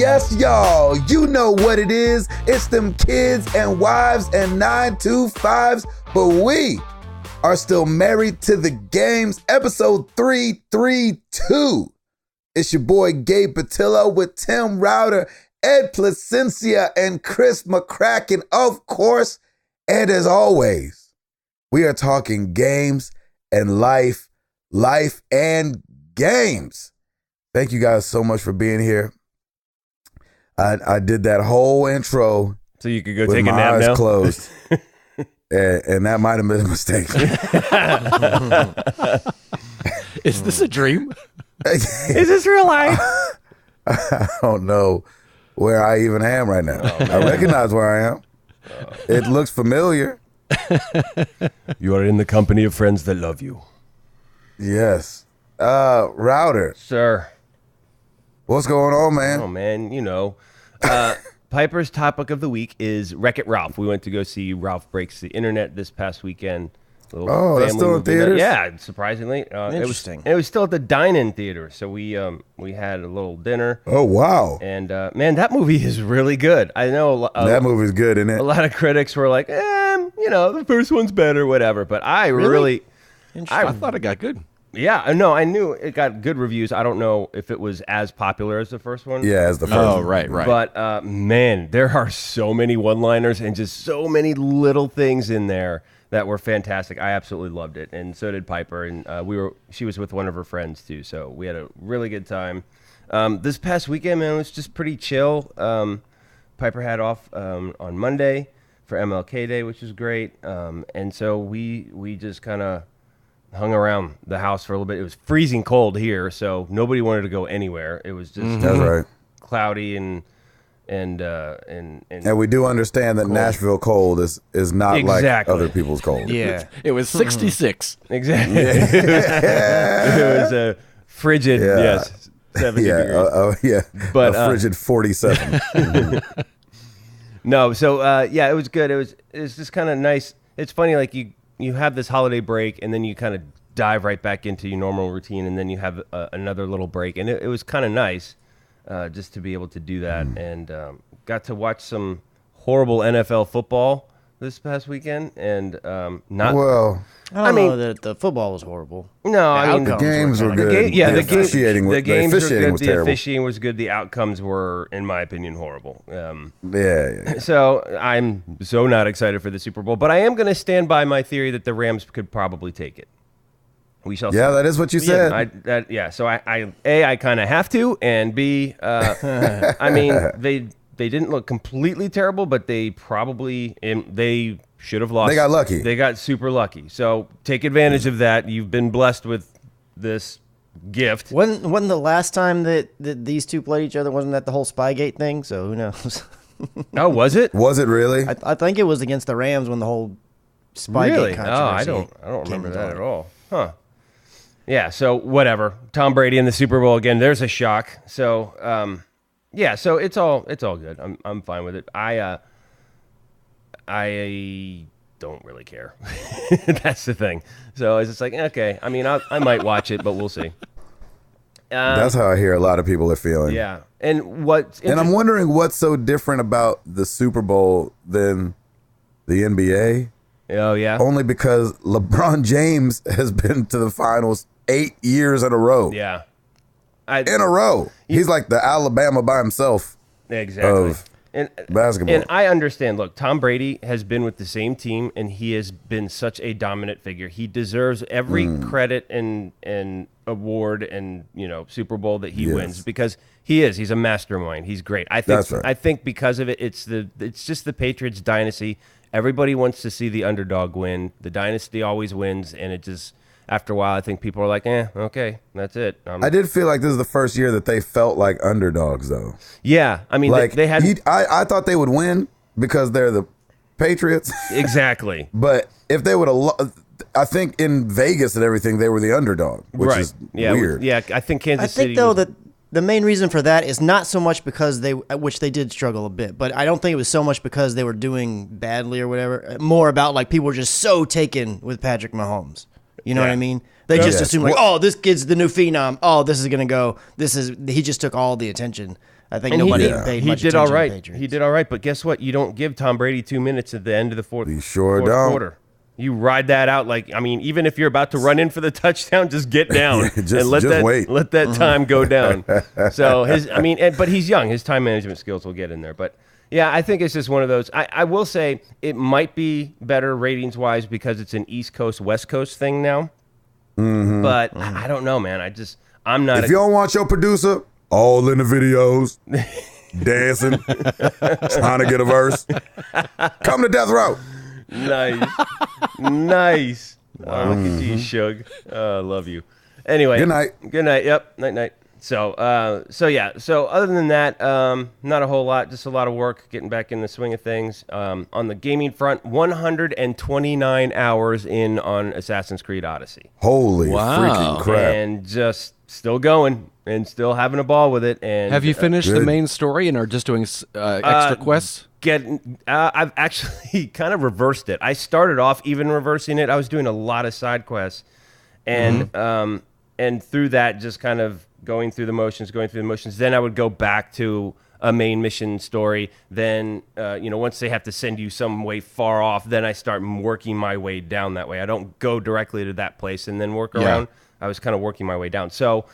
yes, y'all. You know what it is. It's them kids and wives and 925s, but we are still married to the games. Episode 332. It's your boy Gabe Patillo with Tim Router, Ed Placencia, and Chris McCracken, of course. And as always, we are talking games and life and games. Thank you guys so much for being here. I did that whole intro so you could go with take a my nap eyes now. Closed, and that might have been a mistake. Is this a dream? Is this real life? I don't know where I even am right now. I recognize where I am. It looks familiar. You are in the company of friends that love you. Yes. Router. Sir. What's going on, man? Oh, man, you know. Piper's topic of the week is Wreck-It Ralph. We went to go see Ralph Breaks the Internet this past weekend. That's still in theaters? Yeah, surprisingly. Interesting. It was still at the dine-in theater, so we had a little dinner. Oh, wow. And, man, that movie is really good. I know that movie's good, isn't it? A lot of critics were like, the first one's better, whatever. But I really I thought it got good. Yeah, no, I knew it got good reviews. I don't know if it was as popular as the first one. Yeah, as the first one. Oh, right. But, man, there are so many one-liners and just so many little things in there that were fantastic. I absolutely loved it, and so did Piper. And she was with one of her friends, too, so we had a really good time. This past weekend, man, it was just pretty chill. Piper had off on Monday for MLK Day, which was great. And so we just kind of hung around the house for a little bit. It was freezing cold here, so nobody wanted to go anywhere. It was just That's right. cloudy and we do understand that cold. Nashville cold is not Exactly. like other people's cold. Yeah. It was 66. Exactly. Yeah. It was a frigid, Yeah. yes, 70 degrees. But a frigid 47. No, so it was good. It was just kind of nice. It's funny, like you have this holiday break, and then you kind of dive right back into your normal routine, and then you have another little break, and it was kind of nice just to be able to do that, and got to watch some horrible NFL football this past weekend, and not well. I know that the football was horrible. No, I mean the games were good. the officiating was games terrible. The officiating was good. The outcomes were, in my opinion, horrible. Yeah. So I'm so not excited for the Super Bowl, but I am going to stand by my theory that the Rams could probably take it. We shall see. Yeah, that is what you said. So I kind of have to, and B, I mean, they didn't look completely terrible, but they probably they should have lost. They got lucky. They got super lucky. So take advantage of that. You've been blessed with this gift. Wasn't the last time that these two played each other? Wasn't that the whole Spygate thing? So who knows? Oh, was it? Was it really? I think it was against the Rams when the whole Spygate Really? controversy. I don't remember that at all. Huh. Yeah. So whatever. Tom Brady in the Super Bowl again. There's a shock. So so it's all good. I'm fine with it. I don't really care. That's the thing. So it's just like, okay. I mean, I might watch it, but we'll see. That's how I hear a lot of people are feeling. Yeah. And I'm wondering what's so different about the Super Bowl than the NBA. Oh, yeah? Only because LeBron James has been to the finals 8 years in a row. Yeah. In a row. He's like the Alabama by himself. Exactly. Of basketball. And I understand. Look, Tom Brady has been with the same team, and he has been such a dominant figure. He deserves every credit and award and Super Bowl that he wins because he's a mastermind. He's great. That's right. I think because of it, it's just the Patriots dynasty. Everybody wants to see the underdog win. The dynasty always wins, and it just after a while, I think people are like, okay, that's it. I did feel like this is the first year that they felt like underdogs, though. Yeah, I mean, like they had. I thought they would win because they're the Patriots. Exactly. But if they would have, I think in Vegas and everything, they were the underdog, which is weird. Yeah, I think Kansas City. I think though that the main reason for that is not so much because which they did struggle a bit, but I don't think it was so much because they were doing badly or whatever. More about like people were just so taken with Patrick Mahomes. You know what I mean? They just assume like, oh, this kid's the new phenom. Oh, this is gonna go. He just took all the attention. I think And nobody Yeah. paid he much did attention all to right. the Patriots. He did all right. But guess what? You don't give Tom Brady 2 minutes at the end of the fourth sure don't. quarter. You ride that out. Like, I mean, even if you're about to run in for the touchdown, just get down Just- and let just that wait. let that time go down. So but he's young. His time management skills will get in there. But yeah, I think it's just one of those. I will say it might be better ratings wise because it's an East Coast West Coast thing now. But I don't know, man. I'm not. If you don't want your producer all in the videos, dancing, trying to get a verse, come to Death Row. Nice. Nice. Oh, look at you, Shug. I love you. Anyway. Good night. Good night. Yep. Night. So yeah. So other than that, not a whole lot. Just a lot of work getting back in the swing of things. On the gaming front, 129 hours in on Assassin's Creed Odyssey. Holy Wow. freaking crap. And just still going and still having a ball with it. And Have you finished the Good. main story and are just doing extra quests? I've actually kind of reversed it. I started off even reversing it. I was doing a lot of side quests, and through that, just kind of going through the motions. Then I would go back to a main mission story. Then once they have to send you some way far off, then I start working my way down that way. I don't go directly to that place and then work around. I was kind of working my way down. So,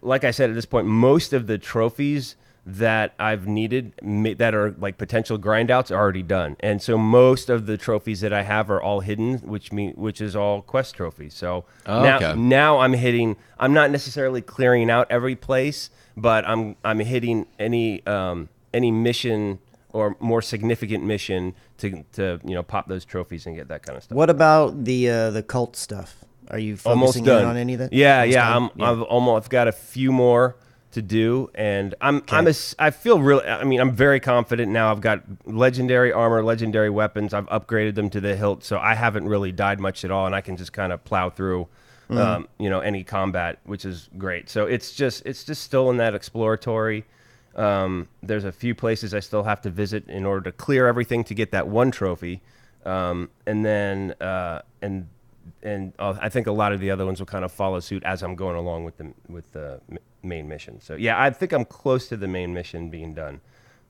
like I said, at this point, most of the trophies that I've needed that are like potential grind outs are already done. And so most of the trophies that I have are all hidden, which is all quest trophies. So now I'm not necessarily clearing out every place, but I'm hitting any mission or more significant mission to pop those trophies and get that kind of stuff. What about the cult stuff? Are you Almost focusing done in on any of that? Yeah, Almost done? I've got a few more to do, and I feel really. I mean, I'm very confident now. I've got legendary armor, legendary weapons. I've upgraded them to the hilt, so I haven't really died much at all, and I can just kind of plow through, any combat, which is great. So it's just still in that exploratory. There's a few places I still have to visit in order to clear everything to get that one trophy, and then I think a lot of the other ones will kind of follow suit as I'm going along with the main mission. So yeah, I think I'm close to the main mission being done,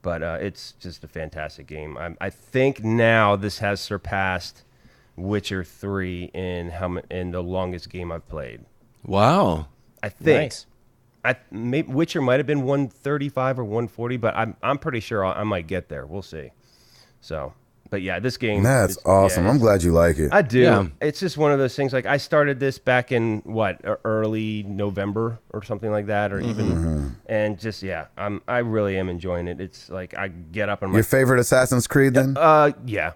but it's just a fantastic game. I think now this has surpassed Witcher 3 in the longest game I've played. Wow. I think. Nice. Witcher might have been 135 or 140, but I'm pretty sure I might get there. We'll see. So. But yeah, this game. That's awesome. Yeah, I'm glad you like it. I do. Yeah. It's just one of those things. Like I started this back in early November or something like that, or even, and just I really am enjoying it. It's like I get up and Your favorite Assassin's Creed then? yeah,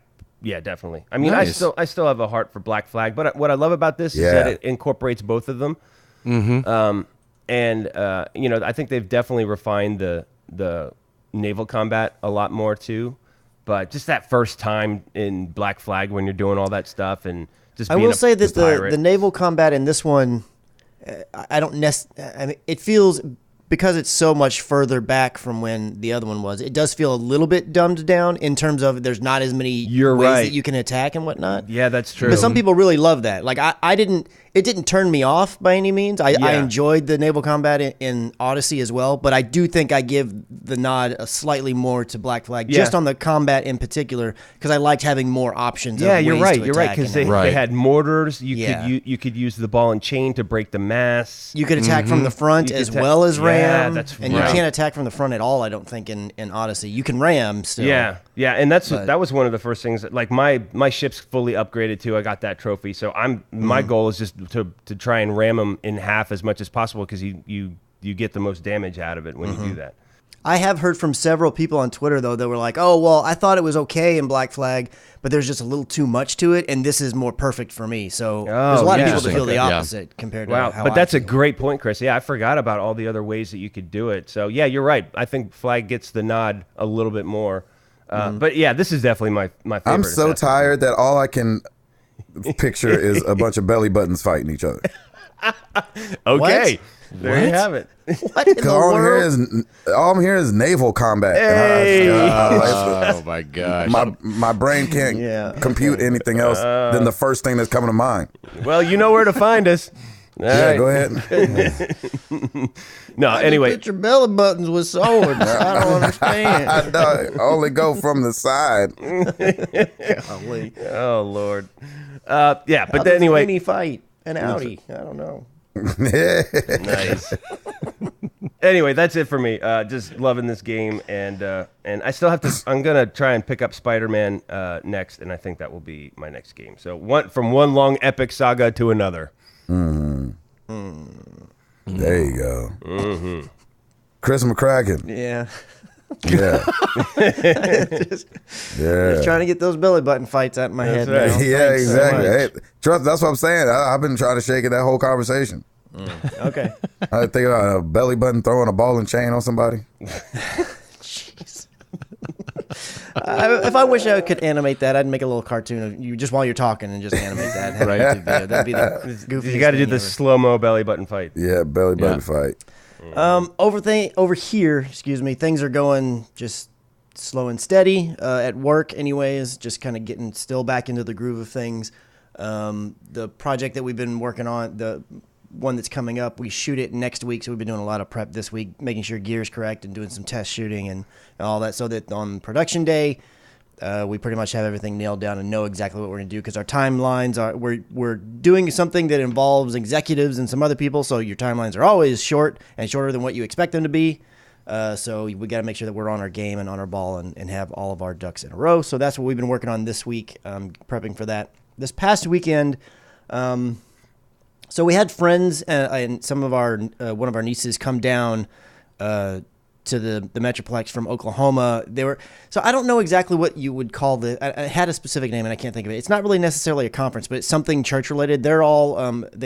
definitely. I mean, Nice. I still have a heart for Black Flag, but what I love about this is that it incorporates both of them. And I think they've definitely refined the naval combat a lot more too. But just that first time in Black Flag when you're doing all that stuff and just I being will say that pirate. the naval combat in this one, I mean, it feels, because it's so much further back from when the other one was, it does feel a little bit dumbed down in terms of there's not as many You're ways right. that you can attack and whatnot. Yeah, that's true. But some people really love that. Like it didn't turn me off by any means. I enjoyed the naval combat in Odyssey as well, but I do think I give the nod slightly more to Black Flag, just on the combat in particular, because I liked having more options. Yeah, of you're ways right. to You're right, attack because and they had mortars. Yeah. You could use the ball and chain to break the masts. you could attack from the front You could as attack- well as Yeah, ram. that's and right. you can't attack from the front at all, I don't think, in Odyssey. You can ram still. Yeah, and that was one of the first things that, like, my ship's fully upgraded too. I got that trophy, so my goal is just to try and ram them in half as much as possible, because you get the most damage out of it when you do that. I have heard from several people on Twitter, though, that were like, oh, well, I thought it was okay in Black Flag, but there's just a little too much to it, and this is more perfect for me. So there's a lot of people that feel the opposite compared to how but I that's a feel. great point, Chris. Yeah, I forgot about all the other ways that you could do it. So yeah, you're right. I think Flag gets the nod a little bit more. But yeah, this is definitely my favorite. I'm so Assassin's tired that all I can picture is a bunch of belly buttons fighting each other. Creed. Okay, there you have it. What in the All world? I'm hearing is naval combat. Hey. Oh my gosh. My brain can't Yeah. compute anything else than the first thing that's coming to mind. Well, you know where to find us. Yeah, go ahead. No, anyway. Put your belly buttons with swords. I don't understand. I know. Only go from the side. Golly. Oh, Lord. Yeah, but How does anyway. Any fight an Audi? I don't know. Nice. Anyway, that's it for me. Just loving this game, and I still have to. I'm gonna try and pick up Spider-Man next, and I think that will be my next game. So from one long epic saga to another. There you go. Chris McCracken. Yeah. Yeah. Just trying to get those belly button fights out of my head. right. Now. Yeah, Thanks so exactly. much. Hey, trust. That's what I'm saying. I've been trying to shake it that whole conversation. Okay. I think about a belly button throwing a ball and chain on somebody. Jeez. If I wish I could animate that, I'd make a little cartoon of you just while you're talking and just animate that. Have Right. a YouTube video. That'd be the goofiest You got to do thing the ever. slow-mo belly button fight. Yeah, belly button fight. Over here, things are going just slow and steady at work. Anyways, just kind of getting still back into the groove of things. The project that we've been working on, the one that's coming up, we shoot it next week, so we've been doing a lot of prep this week, making sure gear's correct and doing some test shooting and all that, so that on production day, we pretty much have everything nailed down and know exactly what we're going to do, because our timelines are, we're doing something that involves executives and some other people, so your timelines are always short and shorter than what you expect them to be. So we got to make sure that we're on our game and on our ball and have all of our ducks in a row. So that's what we've been working on this week, prepping for that. This past weekend, so we had friends and some of our one of our nieces come down to the Metroplex from Oklahoma. So I don't know exactly what you would call I had a specific name and I can't think of it. It's not really necessarily a conference, but it's something church related. They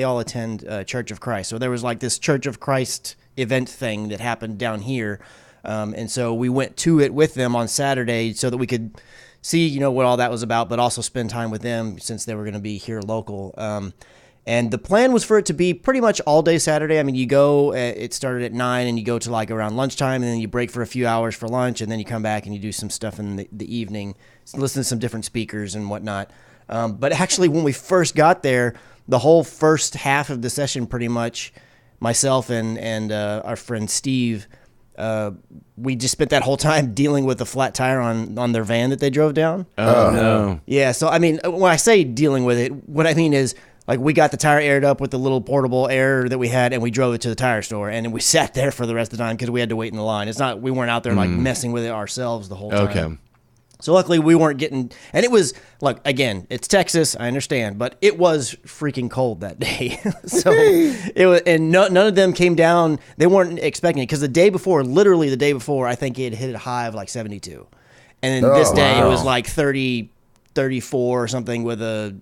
all attend Church of Christ. So there was like this Church of Christ event thing that happened down here. And so we went to it with them on Saturday so that we could see, what all that was about, but also spend time with them since they were going to be here local. And the plan was for it to be pretty much all day Saturday. I mean, you go, it started at 9 and you go to like around lunchtime, and then you break for a few hours for lunch, and then you come back and you do some stuff in the evening, listen to some different speakers and whatnot. But actually, when we first got there, the whole first half of the session, pretty much, myself and our friend Steve, we just spent that whole time dealing with a flat tire on their van that they drove down. Oh, no. Yeah, so I mean, when I say dealing with it, what I mean is, like, we got the tire aired up with the little portable air that we had, and we drove it to the tire store, and then we sat there for the rest of the time because we had to wait in the line. We weren't out there like messing with it ourselves the whole time. Okay. So luckily we weren't getting, and it was, like, again, it's Texas, I understand, but it was freaking cold that day. So it was, and none of them came down. They weren't expecting it because literally the day before, I think it hit a high of like 72, and then this day it was like 30, 34 or something with a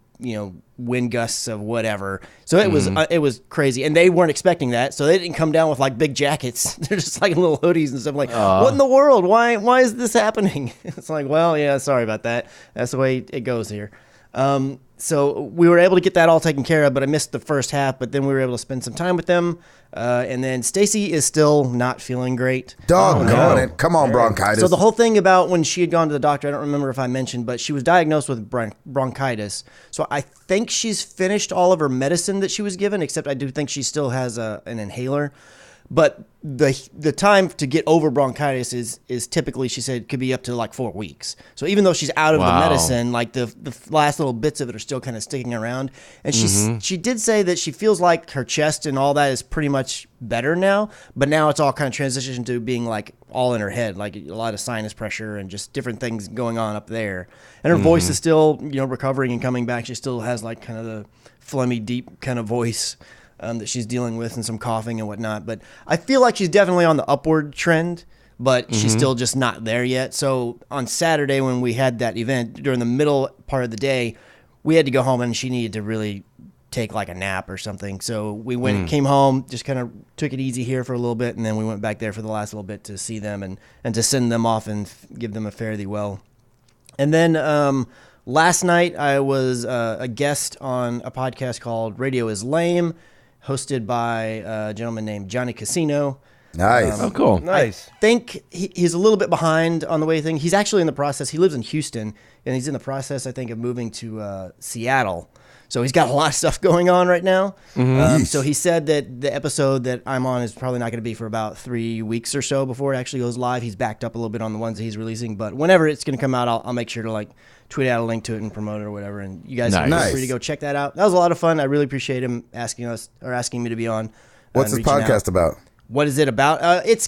wind gusts of whatever. So it was crazy, and they weren't expecting that. So they didn't come down with like big jackets. They're just like little hoodies and stuff. Like, what in the world? Why is this happening? It's like, well, yeah, sorry about that. That's the way it goes here. So we were able to get that all taken care of, but I missed the first half. But then we were able to spend some time with them. And then Stacy is still not feeling great. Doggone it. Come on, bronchitis. So the whole thing about when she had gone to the doctor, I don't remember if I mentioned, but she was diagnosed with bronchitis. So I think she's finished all of her medicine that she was given, except I do think she still has an inhaler. But the time to get over bronchitis is typically, she said, could be up to like 4 weeks. So even though she's out of the medicine, like the last little bits of it are still kind of sticking around. And she did say that she feels like her chest and all that is pretty much better now, but now it's all kind of transitioned to being like all in her head, like a lot of sinus pressure and just different things going on up there. And her voice is still, recovering and coming back. She still has like kind of the phlegmy, deep kind of voice that she's dealing with, and some coughing and whatnot. But I feel like she's definitely on the upward trend, but she's still just not there yet. So on Saturday, when we had that event, during the middle part of the day, we had to go home, and she needed to really take like a nap or something. So we came home, just kind of took it easy here for a little bit, and then we went back there for the last little bit to see them and to send them off and give them a fare thee well. And then last night I was a guest on a podcast called Radio is Lame, hosted by a gentleman named Johnny Casino. Nice. Oh, cool. Nice. I think he's a little bit behind on the way he's actually in the process. He lives in Houston, and he's in the process, I think, of moving to Seattle. So he's got a lot of stuff going on right now. So he said that the episode that I'm on is probably not going to be for about 3 weeks or so before it actually goes live. He's backed up a little bit on the ones that he's releasing, but whenever it's going to come out, I'll make sure to like tweet out a link to it and promote it or whatever. And you guys feel free to go check that out. That was a lot of fun. I really appreciate him asking me to be on. What's his podcast about? What is it about? It's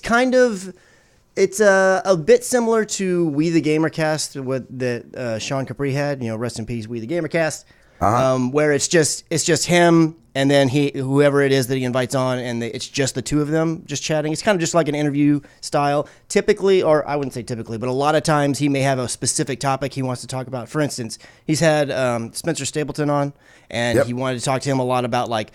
a bit similar to We the Gamercast, that Sean Capri had. Rest in peace, We the Gamercast. Where it's just him and then whoever it is that he invites on, and it's just the two of them just chatting. It's kind of just like an interview style. Typically, or I wouldn't say typically, but a lot of times he may have a specific topic he wants to talk about. For instance, he's had Spencer Stapleton on, and he wanted to talk to him a lot about like,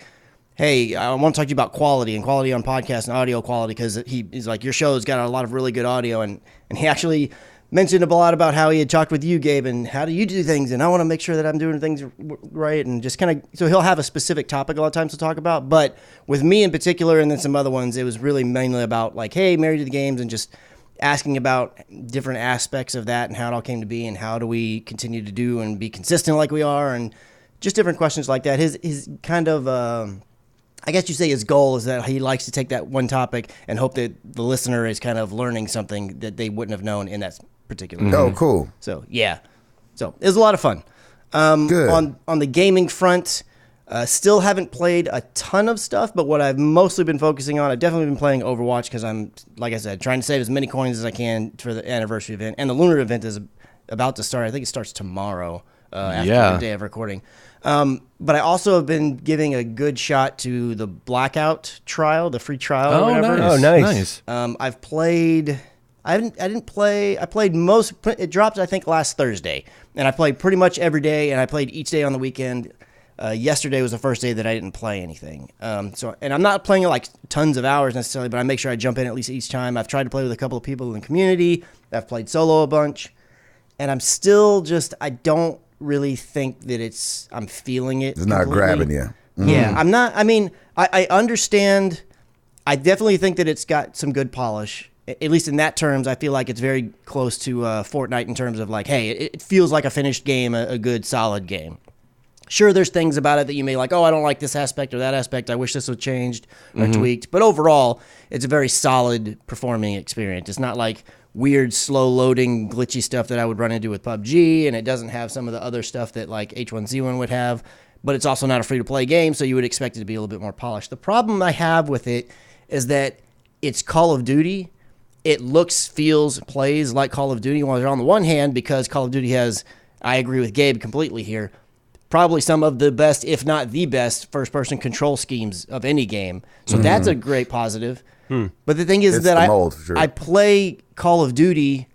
hey, I want to talk to you about quality on podcasts and audio quality, because he's like, your show's got a lot of really good audio, and he actually mentioned a lot about how he had talked with you, Gabe, and how do you do things, and I want to make sure that I'm doing things right, and just kind of, so he'll have a specific topic a lot of times to talk about, but with me in particular, and then some other ones, it was really mainly about like, hey, married to the games, and just asking about different aspects of that and how it all came to be, and how do we continue to do and be consistent like we are, and just different questions like that. His kind of, I guess you say his goal is that he likes to take that one topic and hope that the listener is kind of learning something that they wouldn't have known in that particular. Oh, cool. So, yeah. So, it was a lot of fun. Good. On the gaming front, still haven't played a ton of stuff, but what I've mostly been focusing on, I've definitely been playing Overwatch because I'm, like I said, trying to save as many coins as I can for the anniversary event. And the Lunar event is about to start. I think it starts tomorrow after the day of recording. But I also have been giving a good shot to the Blackout trial, the free trial. or whatever. Oh, nice. I've played. I didn't play. I played most. It dropped, I think, last Thursday, and I played pretty much every day, and I played each day on the weekend. Yesterday was the first day that I didn't play anything. And I'm not playing like tons of hours necessarily, but I make sure I jump in at least each time. I've tried to play with a couple of people in the community. I've played solo a bunch, and I'm still I don't really think that I'm feeling it. It's not grabbing you. Yeah, I'm not. I mean, I understand. I definitely think that it's got some good polish. At least in that terms, I feel like it's very close to Fortnite in terms of like, hey, it feels like a finished game, a good, solid game. Sure, there's things about it that you may like, oh, I don't like this aspect or that aspect. I wish this was changed or tweaked. But overall, it's a very solid performing experience. It's not like weird, slow-loading, glitchy stuff that I would run into with PUBG, and it doesn't have some of the other stuff that like H1Z1 would have. But it's also not a free-to-play game, so you would expect it to be a little bit more polished. The problem I have with it is that it's Call of Duty. It looks, feels, plays like Call of Duty. Well, on the one hand, because Call of Duty has, I agree with Gabe completely here, probably some of the best, if not the best, first-person control schemes of any game. So that's a great positive. But the thing is that I play Call of Duty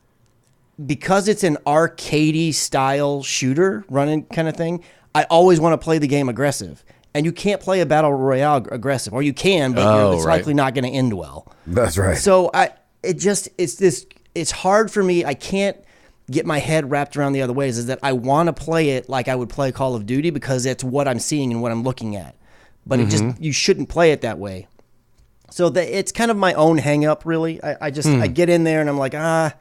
because it's an arcadey style shooter running kind of thing. I always want to play the game aggressive. And you can't play a battle royale aggressive, or you can, but it's likely not going to end well. That's right. So it's hard for me. I can't get my head wrapped around the other ways, is that I want to play it like I would play Call of Duty because it's what I'm seeing and what I'm looking at. But you shouldn't play it that way. So it's kind of my own hang up, really. I get in there and I'm like, I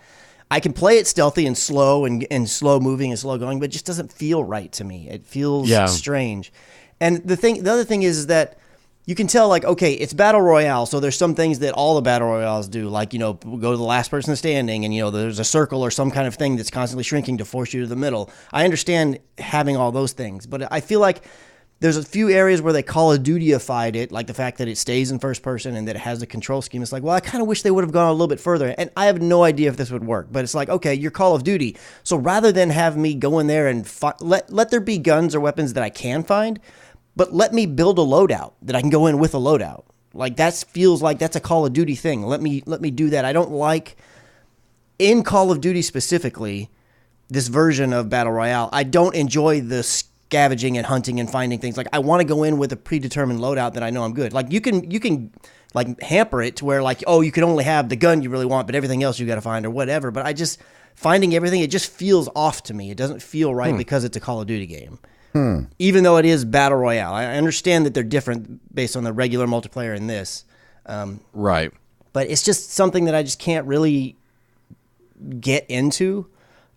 can play it stealthy and slow and slow moving and slow going, but it just doesn't feel right to me. It feels strange. And the other thing is that you can tell, like, okay, it's Battle Royale, so there's some things that all the Battle Royales do, like, go to the last person standing, and, there's a circle or some kind of thing that's constantly shrinking to force you to the middle. I understand having all those things, but I feel like there's a few areas where they Call of Duty-ified it, like the fact that it stays in first person and that it has a control scheme. It's like, well, I kind of wish they would have gone a little bit further, and I have no idea if this would work, but it's like, okay, you're Call of Duty, so rather than have me go in there and let there be guns or weapons that I can find, but let me build a loadout that I can go in with a loadout. Like, that feels like that's a Call of Duty thing. Let me do that. I don't like, in Call of Duty specifically, this version of Battle Royale, I don't enjoy the scavenging and hunting and finding things. Like, I want to go in with a predetermined loadout that I know I'm good. Like, you can like hamper it to where, like, oh, you can only have the gun you really want, but everything else you got to find or whatever. But finding everything, it just feels off to me. It doesn't feel right because it's a Call of Duty game. Even though it is Battle Royale. I understand that they're different based on the regular multiplayer in this. Right. But it's just something that I just can't really get into.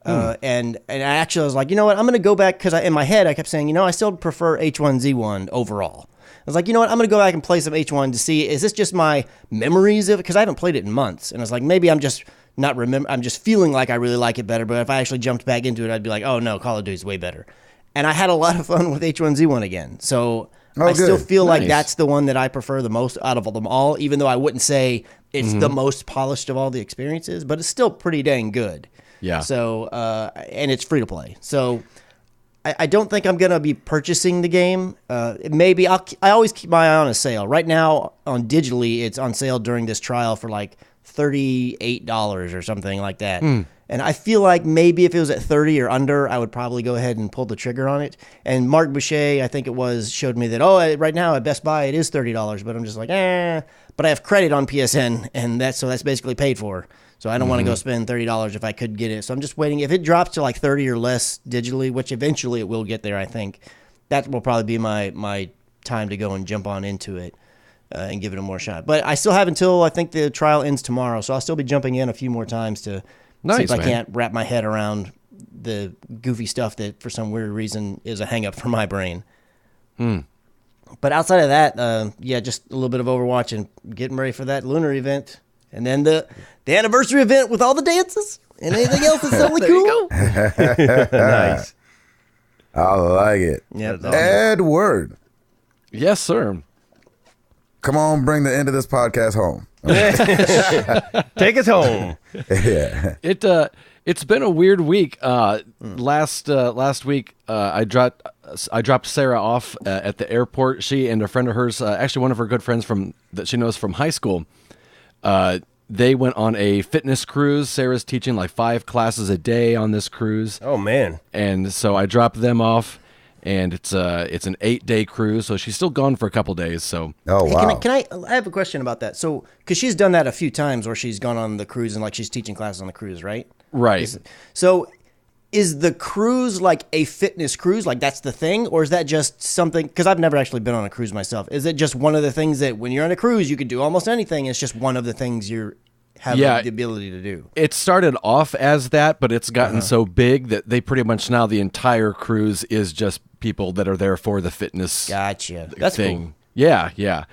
And I actually was like, you know what, I'm going to go back, because in my head I kept saying, I still prefer H1Z1 overall. I was like, you know what, I'm going to go back and play some H1 to see, is this just my memories of it? Because I haven't played it in months. And I was like, maybe I'm just I'm just feeling like I really like it better. But if I actually jumped back into it, I'd be like, oh no, Call of Duty's way better. And I had a lot of fun with H1Z1 again. So I still feel like that's the one that I prefer the most out of them all, even though I wouldn't say it's the most polished of all the experiences, but it's still pretty dang good. Yeah. So, and it's free to play. So I don't think I'm going to be purchasing the game. Maybe I always keep my eye on a sale. Right now on digitally, it's on sale during this trial for like $38 or something like that. And I feel like maybe if it was at 30 or under, I would probably go ahead and pull the trigger on it. And Mark Boucher, I think it was, showed me that, right now at Best Buy, it is $30. But I'm just like, But I have credit on PSN, and that's basically paid for. So I don't want to go spend $30 if I could get it. So I'm just waiting. If it drops to like 30 or less digitally, which eventually it will get there, I think, that will probably be my time to go and jump on into it and give it a more shot. But I still have until I think the trial ends tomorrow. So I'll still be jumping in a few more times to see if I can't wrap my head around the goofy stuff that for some weird reason is a hang-up for my brain. But outside of that, just a little bit of Overwatch and getting ready for that lunar event. And then the anniversary event with all the dances and anything else that's totally cool. Nice. I like it. Yep. Edward, Yes, sir. come on, bring the end of this podcast home. Take us home. Yeah. It's been a weird week. Last week, I dropped Sarah off at the airport. She and a friend of hers, actually one of her good friends that she knows from high school, they went on a fitness cruise. Sarah's teaching like 5 classes a day on this cruise. Oh man! And so I dropped them off, and it's an 8-day cruise. So she's still gone for a couple days. So Wow. Can I have a question about that? So, because she's done that a few times where she's gone on the cruise and like she's teaching classes on the cruise, right? right. So is the cruise like a fitness cruise? Like that's the thing? Or is that just something, because I've never actually been on a cruise myself. Is it just one of the things that when you're on a cruise, you can do almost anything? It's just one of the things you have the ability to do. It started off as that, but it's gotten so big that they pretty much now the entire cruise is just people that are there for the fitness Gotcha. That's thing. cool. Yeah.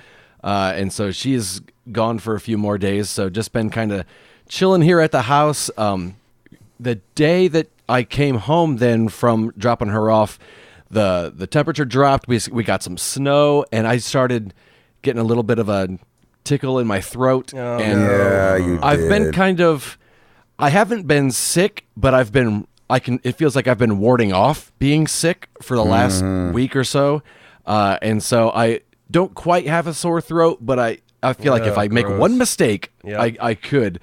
And so she's gone for a few more days. So just been kind of chilling here at the house. The day that I came home then from dropping her off, the temperature dropped. We got some snow, and I started getting a little bit of a tickle in my throat. Oh, and Yeah, you I've did. been I haven't been sick, but it feels like I've been warding off being sick for the last week or so. And so I don't quite have a sore throat, but I feel like if I make gross. one mistake, Yep. I could.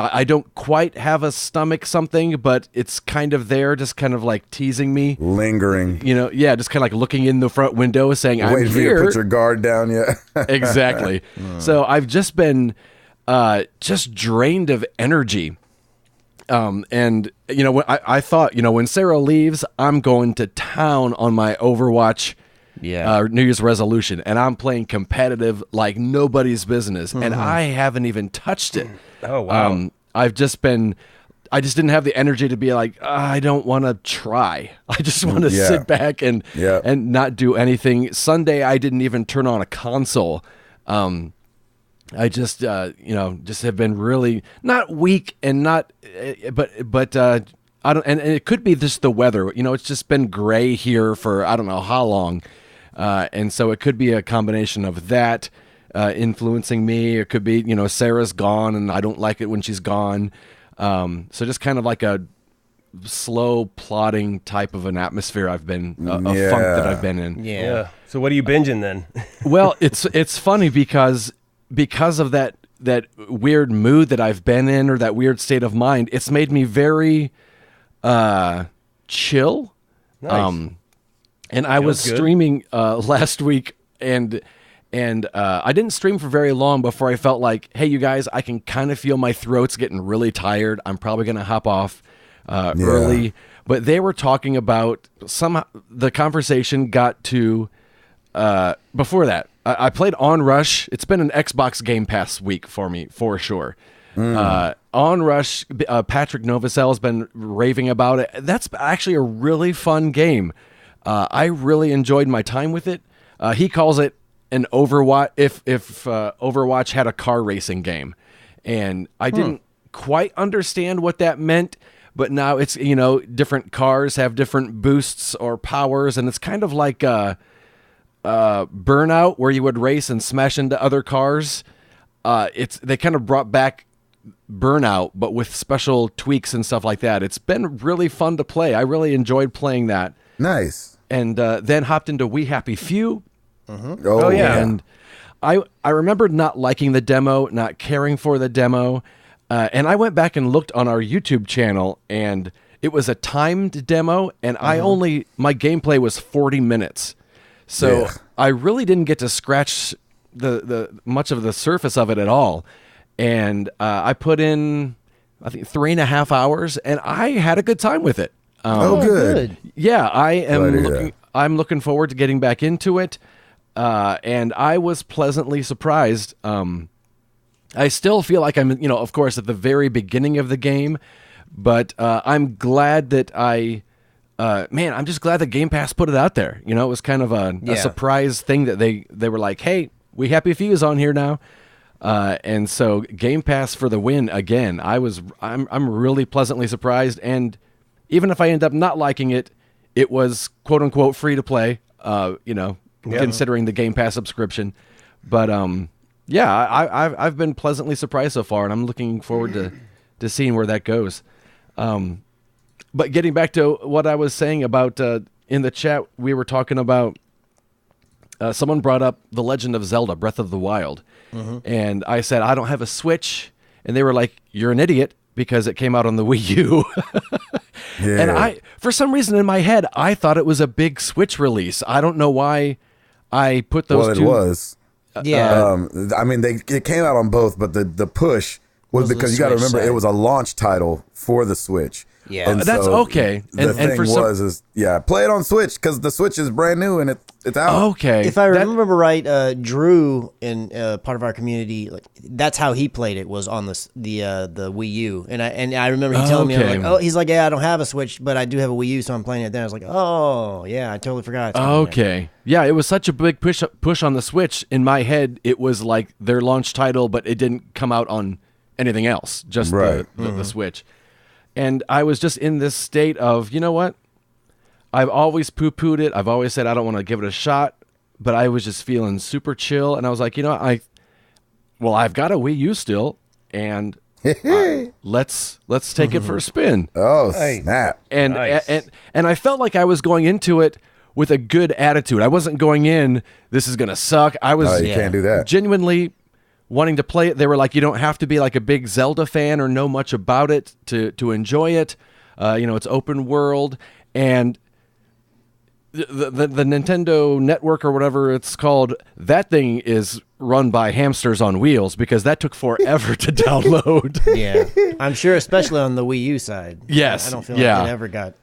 I don't quite have a stomach something, but it's kind of there, just kind of like teasing me. Lingering. Just kind of like looking in the front window saying, I'm Waiting for you to here. put your guard down yet. Exactly. So I've just been just drained of energy. And I thought, when Sarah leaves, I'm going to town on my Overwatch New Year's resolution, and I'm playing competitive like nobody's business, and I haven't even touched it. Oh wow! I just didn't have the energy to be like, I don't want to try. I just want to sit back and not do anything. Sunday, I didn't even turn on a console. I just have been really not weak and not, but I don't, and it could be just the weather. It's just been gray here for I don't know how long, and so it could be a combination of that influencing me. It could be Sarah's gone and I don't like it when she's gone. So just kind of like a slow plodding type of an atmosphere I've been a funk that I've been in. Yeah. So what are you binging then? Well, it's funny because of that weird mood that I've been in, or that weird state of mind, it's made me very chill. Nice. And I was good. streaming last week, and I didn't stream for very long before I felt like, hey, you guys, I can kind of feel my throat's getting really tired. I'm probably going to hop off early. But they were talking about somehow the conversation got to before that. I played Onrush. It's been an Xbox Game Pass week for me, for sure. Onrush, Patrick Novosel has been raving about it. That's actually a really fun game. I really enjoyed my time with it. He calls it an Overwatch, if Overwatch had a car racing game. And I didn't quite understand what that meant, but now it's, different cars have different boosts or powers, and it's kind of like Burnout, where you would race and smash into other cars. They kind of brought back Burnout, but with special tweaks and stuff like that. It's been really fun to play. I really enjoyed playing that. Nice. And then hopped into We Happy Few. Mm-hmm. Oh, yeah. And I remember not liking the demo, not caring for the demo. And I went back and looked on our YouTube channel, and it was a timed demo, and my gameplay was 40 minutes. So I really didn't get to scratch the much of the surface of it at all. And I put in, I think, 3.5 hours, and I had a good time with it. Good. Yeah, I'm looking forward to getting back into it. And I was pleasantly surprised. I still feel like I'm, of course, at the very beginning of the game, but I'm glad that I'm just glad that Game Pass put it out there. It was kind of a surprise thing that they were like, hey, We Happy Few is on here now. And so Game Pass for the win again. I'm really pleasantly surprised, and even if I end up not liking it, it was quote unquote free to play. Considering the Game Pass subscription, but I've been pleasantly surprised so far, and I'm looking forward to seeing where that goes. But getting back to what I was saying about in the chat, we were talking about someone brought up The Legend of Zelda: Breath of the Wild, and I said I don't have a Switch, and they were like, "You're an idiot," because it came out on the Wii U. And for some reason in my head, I thought it was a big Switch release. I don't know why I put those two. Well, it was. It came out on both, but the push was because you got to remember it was a launch title for the Switch. Yeah, and that's okay. The thing play it on Switch because the Switch is brand new and it's out. Okay, if I remember right, Drew in part of our community, that's how he played it, was on the Wii U, and I remember he telling me, he's like, yeah, I don't have a Switch, but I do have a Wii U, so I'm playing it there. I was like, oh yeah, I totally forgot. Yeah, it was such a big push on the Switch. In my head, it was like their launch title, but it didn't come out on anything else, just the Switch. And I was just in this state of, you know what? I've always poo-pooed it. I've always said I don't want to give it a shot, but I was just feeling super chill. And I was like, I've got a Wii U still, and let's take it for a spin. Oh, snap. And, nice. and I felt like I was going into it with a good attitude. I wasn't going in, this is going to suck. I was you can't do that. Genuinely wanting to play it. They were like, you don't have to be like a big Zelda fan or know much about it to enjoy it. It's open world, and the Nintendo Network or whatever it's called, that thing is run by hamsters on wheels, because that took forever to download. Yeah, I'm sure, especially on the Wii U side. Yes, I don't feel like it ever got,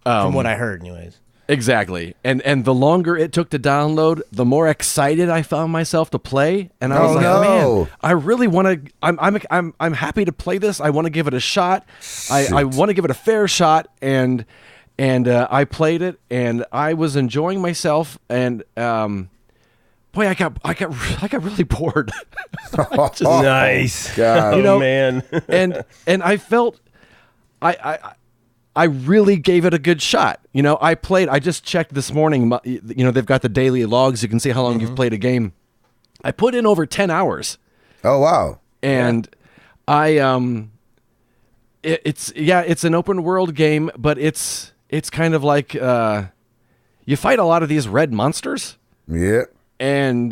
from what I heard, anyways. Exactly, and the longer it took to download, the more excited I found myself to play, and I was man, I really want to. I'm happy to play this. I want to give it a shot. I want to give it a fair shot, and I played it, and I was enjoying myself, and boy, I got really bored. Nice, God. Man, and I felt I really gave it a good shot. I just checked this morning, they've got the daily logs. You can see how long you've played a game. I put in over 10 hours. Oh, wow. And it's an open world game, but it's kind of like, you fight a lot of these red monsters. Yeah. And,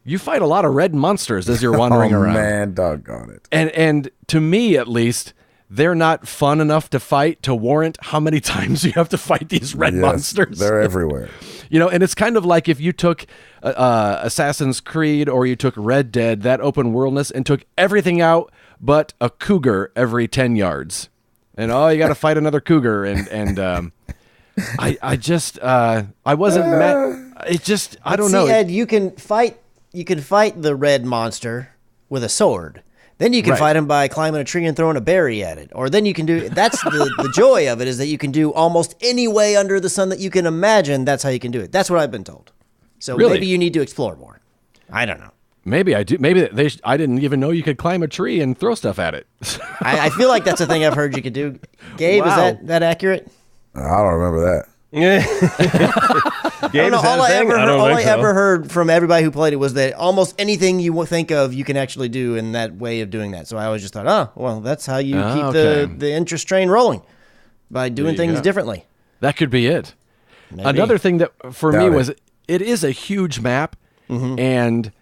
you fight a lot of red monsters as you're wandering around. Man, doggone it. And to me, at least, they're not fun enough to fight to warrant how many times you have to fight these red monsters. They're everywhere. And it's kind of like if you took Assassin's Creed or you took Red Dead, that open worldness, and took everything out but a cougar every 10 yards. And you got to fight another cougar. And I wasn't mad. It just, I don't know. Ed, you can fight the red monster with a sword. Then you can fight them by climbing a tree and throwing a berry at it. Or then you can do, that's the joy of it, is that you can do almost any way under the sun that you can imagine. That's how you can do it. That's what I've been told. So maybe you need to explore more. I don't know. Maybe I do. Maybe I didn't even know you could climb a tree and throw stuff at it. I feel like that's a thing I've heard you could do. Gabe, Wow. is that accurate? I don't remember that. I don't know. All I ever heard from everybody who played it was that almost anything you think of, you can actually do in that way of doing that. So I always just thought, oh, well, that's how you keep the interest train rolling, by doing things differently. That could be it. Maybe. Another thing that for me was, it is a huge map, and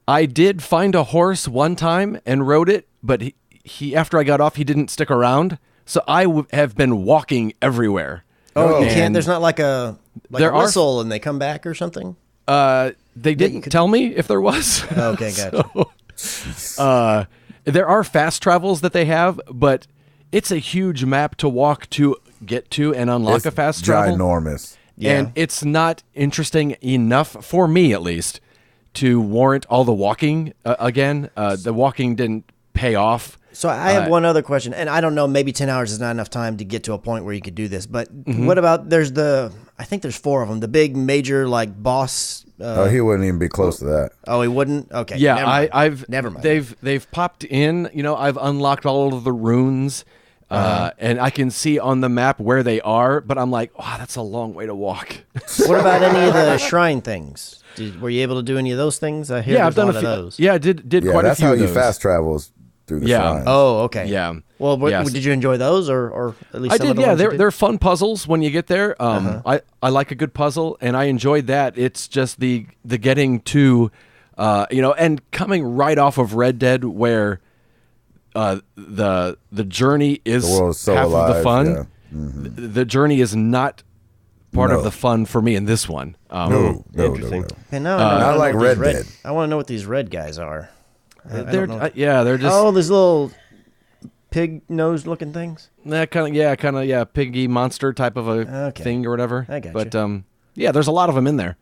I did find a horse one time and rode it, but he after I got off, he didn't stick around. So I have been walking everywhere. Oh, you can't. There's not like a whistle and they come back or something. They didn't tell me if there was. Okay, gotcha. So, there are fast travels that they have, but it's a huge map to walk to get to and unlock a fast travel. Ginormous. Yeah. And it's not interesting enough, for me at least, to warrant all the walking again. The walking didn't pay off. So I have one other question, and I don't know, maybe 10 hours is not enough time to get to a point where you could do this, but what about, I think there's 4 of them, the big major like boss. He wouldn't even be close to that. Oh, he wouldn't? Okay. Yeah, never mind. They've popped in, I've unlocked all of the runes, and I can see on the map where they are, but I'm like, wow, that's a long way to walk. What about any of the shrine things? Were you able to do any of those things? I hear I've done a lot few of those. Yeah, I did quite a few of those. That's how you fast travels. Through the shrines. Oh, okay. Yeah. Well, did you enjoy those, or at least I some did? of the Yeah, ones they're fun puzzles when you get there. I like a good puzzle, and I enjoyed that. It's just the getting to, and coming right off of Red Dead, where the journey is so half alive, of the fun. yeah. The journey is not part of the fun for me in this one. No. Interesting. Okay, no, I like Red Dead. I want to know what these red guys are. They're just these little pig-nosed looking things. kind of piggy monster type of a thing or whatever. I gotcha. But there's a lot of them in there.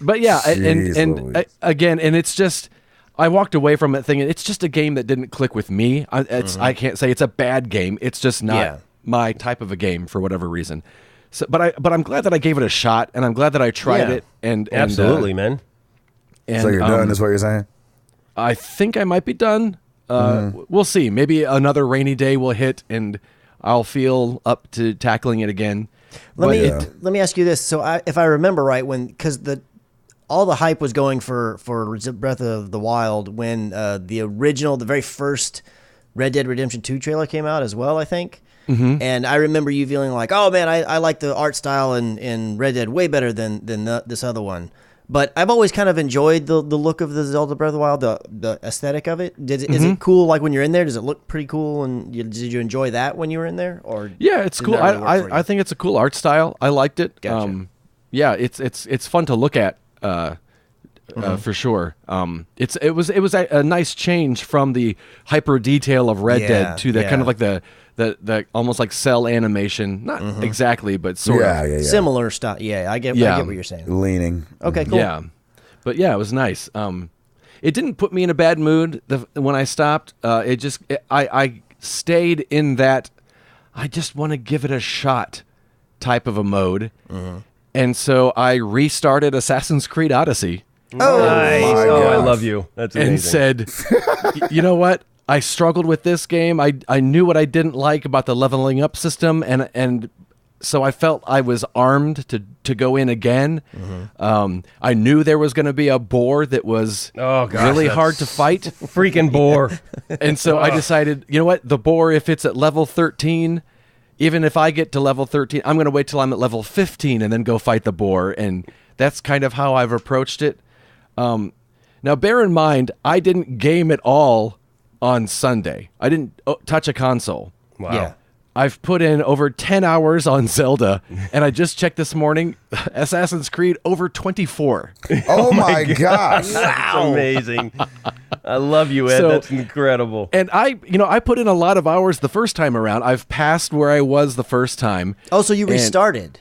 but yeah, and again, and it's just, I walked away from it thinking it's just a game that didn't click with me. I can't say it's a bad game. It's just not my type of a game for whatever reason. So, but I'm glad that I gave it a shot, and I'm glad that I tried it. And absolutely, man. And, so you're done, is what you're saying? I think I might be done. We'll see. Maybe another rainy day will hit, and I'll feel up to tackling it again. Let me ask you this. So if I remember right, because all the hype was going for Breath of the Wild when the very first Red Dead Redemption 2 trailer came out as well, I think. And I remember you feeling like, oh man, I like the art style in Red Dead way better than this other one. But I've always kind of enjoyed the look of the Zelda Breath of the Wild, the aesthetic of it. Is it cool? Like when you're in there, does it look pretty cool? And did you enjoy that when you were in there? Or yeah, it's cool. I think it's a cool art style. I liked it. Gotcha. Yeah, it's fun to look at for sure. It was a nice change from the hyper detail of Red Dead to the kind of like the almost like cell animation, not exactly, but sort of similar style. Yeah, I get what you're saying. Leaning. Okay, cool. Yeah, but yeah, it was nice. It didn't put me in a bad mood when I stopped. I stayed in that I just want to give it a shot type of a mode, and so I restarted Assassin's Creed Odyssey. Oh, nice. I love you. That's amazing. And said, you know what? I struggled with this game. I knew what I didn't like about the leveling up system, and so I felt I was armed to go in again. I knew there was going to be a boar that was really hard to fight. Freaking boar. And so I decided, you know what? The boar, if it's at level 13, even if I get to level 13, I'm going to wait till I'm at level 15 and then go fight the boar. And that's kind of how I've approached it. Now, bear in mind, I didn't game at all on Sunday. I didn't touch a console. Wow. Yeah. I've put in over 10 hours on Zelda, and I just checked this morning, Assassin's Creed over 24. Oh my gosh. That's amazing. I love you, Ed. That's incredible. And I put in a lot of hours the first time around. I've passed where I was the first time. Oh, so you restarted?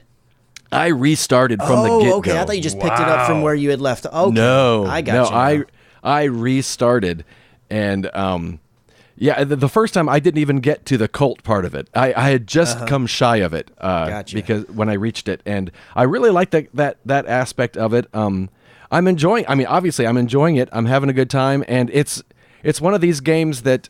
I restarted from the get-go. Okay. I thought you just picked it up from where you had left. Okay. No. I got you. I restarted, and the first time I didn't even get to the cult part of it. I had just come shy of it Gotcha. because when I reached it, and I really like that aspect of it. I'm enjoying. I mean, obviously, I'm enjoying it. I'm having a good time, and it's one of these games that.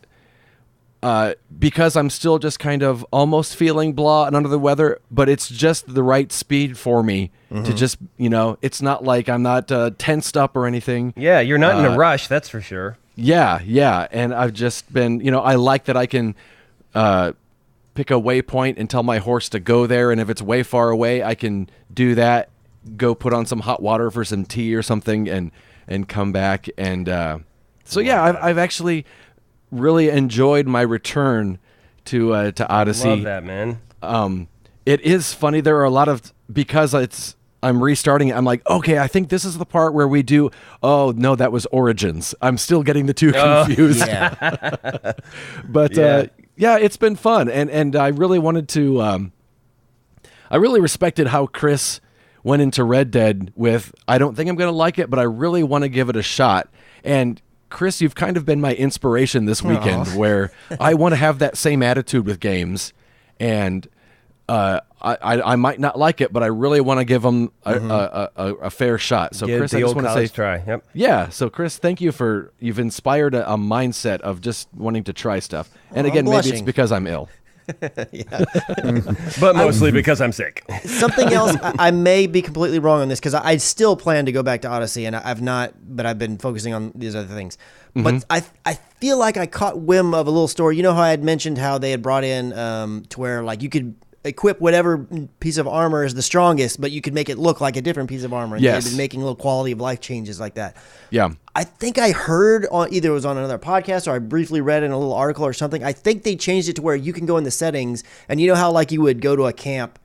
Because I'm still just kind of almost feeling blah and under the weather, but it's just the right speed for me to just, it's not like I'm not tensed up or anything. Yeah, you're not in a rush, that's for sure. Yeah. And I've just been, I like that I can pick a waypoint and tell my horse to go there. And if it's way far away, I can do that, go put on some hot water for some tea or something and come back. And I've actually really enjoyed my return to Odyssey. Love that, man. It is funny. There are a lot of, because I'm restarting it. I'm like, okay, I think this is the part where we do. Oh no, that was Origins. I'm still getting the two confused. Yeah. But it's been fun, and I really wanted to. I really respected how Chris went into Red Dead with, I don't think I'm going to like it, but I really want to give it a shot. And Chris, you've kind of been my inspiration this weekend, where I want to have that same attitude with games, and I might not like it, but I really want to give them a fair shot. So, Chris, I just want to say, try. Yep. Yeah. So, Chris, thank you you've inspired a mindset of just wanting to try stuff. And again, maybe it's because I'm ill. But mostly because I'm sick. Something else, I may be completely wrong on this, because I still plan to go back to Odyssey, and I've not, but I've been focusing on these other things. But I feel like I caught whim of a little story. You know how I had mentioned how they had brought in to where like you could equip whatever piece of armor is the strongest, but you could make it look like a different piece of armor. And they've been making little quality of life changes like that. Yeah. I think I heard on, either it was on another podcast or I briefly read in a little article or something. I think they changed it to where you can go in the settings, and you know how like you would go to a camp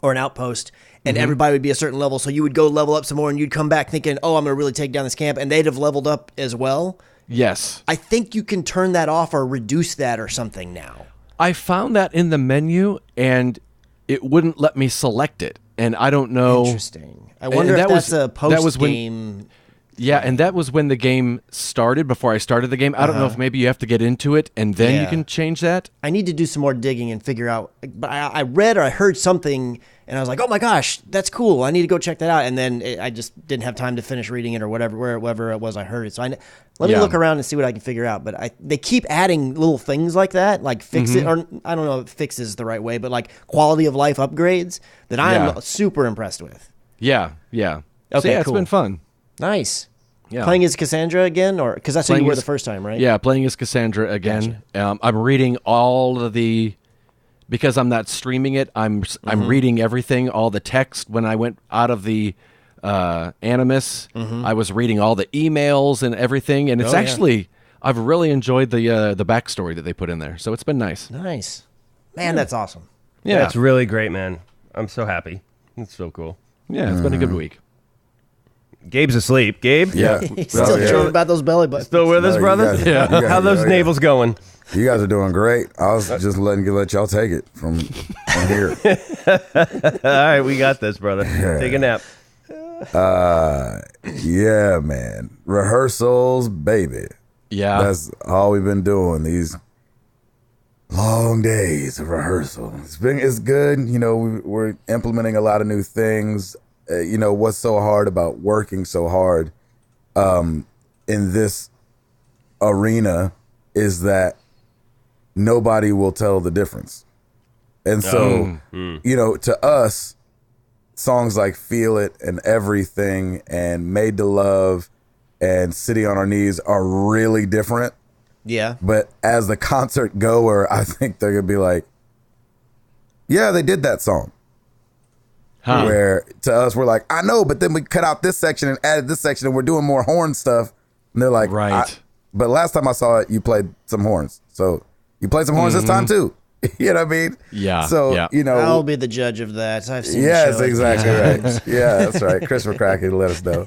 or an outpost and everybody would be a certain level. So you would go level up some more and you'd come back thinking, oh, I'm going to really take down this camp. And they'd have leveled up as well. Yes. I think you can turn that off or reduce that or something now. I found that in the menu, and it wouldn't let me select it. And I don't know. Interesting. I wonder if that's a post-game. Yeah, and that was when the game started, before I started the game. I don't know if maybe you have to get into it, and then you can change that. I need to do some more digging and figure out. But I read or I heard something, and I was like, oh my gosh, that's cool. I need to go check that out. And then I just didn't have time to finish reading it or wherever it was I heard it. So let me look around and see what I can figure out. But they keep adding little things like that, like fix it, or I don't know if fix is the right way, but like quality of life upgrades that I'm super impressed with. Yeah. Okay, so cool. It's been fun. Nice. Yeah. Playing as Cassandra again, or because that's who you were the first time, right? Yeah, playing as Cassandra again. Gotcha. I'm reading all of because I'm not streaming it. I'm reading everything, all the text. When I went out of the Animus, I was reading all the emails and everything, and it's I've really enjoyed the backstory that they put in there. So it's been nice. Nice, man. That's awesome. Yeah, it's really great, man. I'm so happy. It's so cool. Yeah, it's been a good week. Gabe's asleep. Gabe? Yeah. He's still dreaming about those belly buttons. Still with us, brother? How those navels going? You guys are doing great. I was just let y'all take it from here. All right, we got this, brother. Take a nap. Yeah, man. Rehearsals, baby. Yeah. That's all we've been doing, these long days of rehearsal. It's good. You know, we're implementing a lot of new things. You know, what's so hard about working so hard in this arena is that nobody will tell the difference. And so, you know, to us, songs like Feel It and Everything and Made to Love and City on Our Knees are really different. Yeah. But as the concert goer, I think they're going to be like, yeah, they did that song. Where to us, we're like, I know, but then we cut out this section and added this section and we're doing more horn stuff. And they're like, right. But last time I saw it, you played some horns. So you played some horns this time too. You know what I mean? Yeah. So, you know. I'll be the judge of that. I've seen Yes, the show. exactly right. Yeah, that's right. Chris McCracken let us know.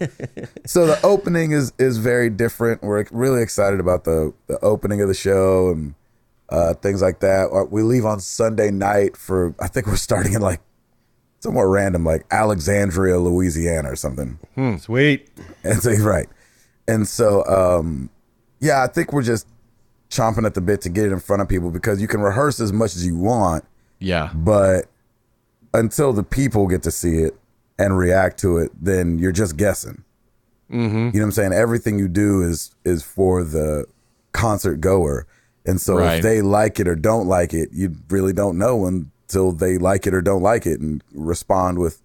So the opening is very different. We're really excited about the opening of the show and things like that. We leave on Sunday night for, I think we're starting in like somewhere random, like Alexandria, Louisiana or something. Sweet. And so, right. And so, yeah, I think we're just chomping at the bit to get it in front of people because you can rehearse as much as you want. Yeah. But until the people get to see it and react to it, then you're just guessing. Mm-hmm. You know what I'm saying? Everything you do is for the concert goer. And so if they like it or don't like it, you really don't know until they like it or don't like it and respond with,